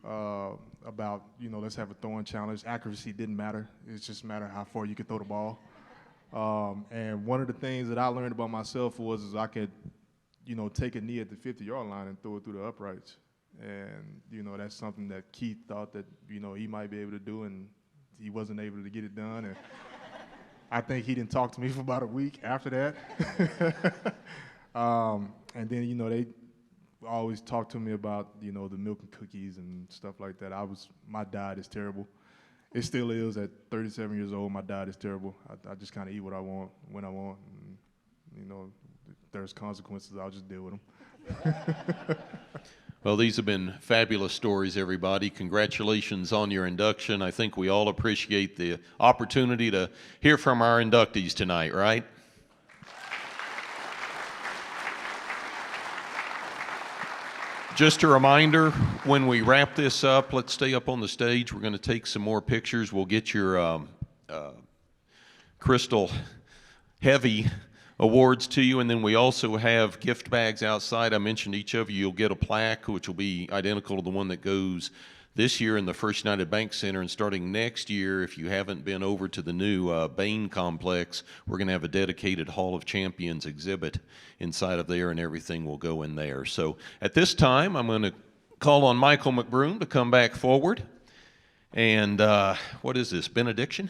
about, you know, let's have a throwing challenge. Accuracy didn't matter. It just mattered how far you could throw the ball. And one of the things that I learned about myself was I could, you know, take a knee at the 50-yard line and throw it through the uprights. And, you know, that's something that Keith thought that, you know, he might be able to do, and he wasn't able to get it done. And I think he didn't talk to me for about a week after that. And then, you know, they always talked to me about, you know, the milk and cookies and stuff like that. My diet is terrible. It still is at 37 years old. My diet is terrible. I just kind of eat what I want, when I want. And, you know, if there's consequences, I'll just deal with them. Well, these have been fabulous stories, everybody. Congratulations on your induction. I think we all appreciate the opportunity to hear from our inductees tonight, right? Just a reminder, when we wrap this up, let's stay up on the stage. We're going to take some more pictures. We'll get your crystal heavy awards to you, and then we also have gift bags outside. I mentioned each of you, you'll get a plaque, which will be identical to the one that goes this year in the First United Bank Center, and starting next year, if you haven't been over to the new Bain complex, we're going to have a dedicated Hall of Champions exhibit inside of there, and everything will go in there. So at this time, I'm going to call on Michael McBroom to come back forward. And what is this, benediction?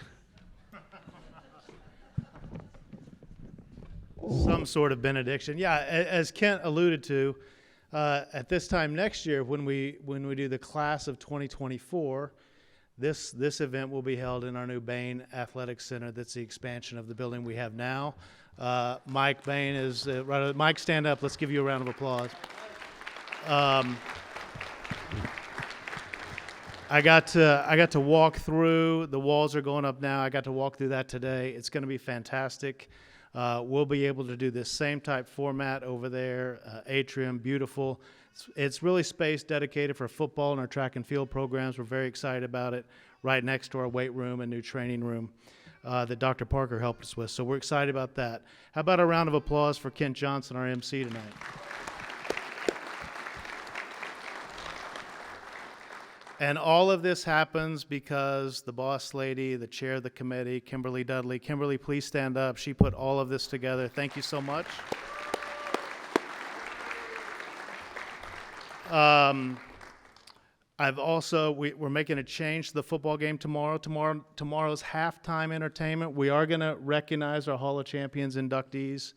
Some sort of benediction. Yeah, as Kent alluded to, at this time next year, when we do the class of 2024, this event will be held in our new Bain Athletic Center. That's the expansion of the building we have now. Mike Bain is right. Mike, stand up. Let's give you a round of applause. I got to walk through. The walls are going up now. I got to walk through that today. It's going to be fantastic. We'll be able to do this same type format over there. Atrium, beautiful. It's really space dedicated for football and our track and field programs. We're very excited about it. Right next to our weight room and new training room that Dr. Parker helped us with. So we're excited about that. How about a round of applause for Kent Johnson, our MC tonight? And all of this happens because the boss lady, the chair of the committee, Kimberly Dudley. Kimberly, please stand up. She put all of this together. Thank you so much. We're making a change to the football game tomorrow. Tomorrow's halftime entertainment. We are going to recognize our Hall of Champions inductees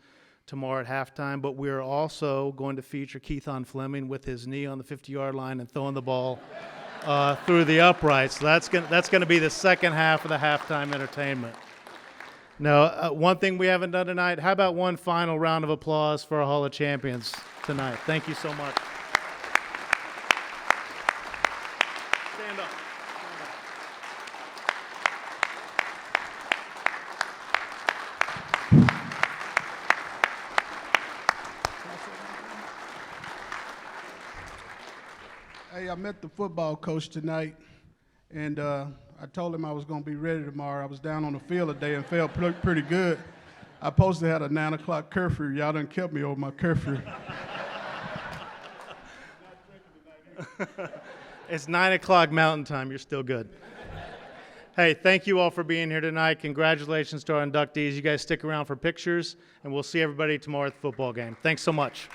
tomorrow at halftime, but we are also going to feature Keithon Fleming with his knee on the 50-yard line and throwing the ball through the uprights. So that's going to be the second half of the halftime entertainment. Now, one thing we haven't done tonight, how about one final round of applause for our Hall of Champions tonight? Thank you so much. Stand up. Hey, I met the football coach tonight, and I told him I was going to be ready tomorrow. I was down on the field today and felt pretty good. I supposed to have a 9 o'clock curfew. Y'all done kept me over my curfew. It's 9 o'clock Mountain Time. You're still good. Hey, thank you all for being here tonight. Congratulations to our inductees. You guys stick around for pictures, and we'll see everybody tomorrow at the football game. Thanks so much.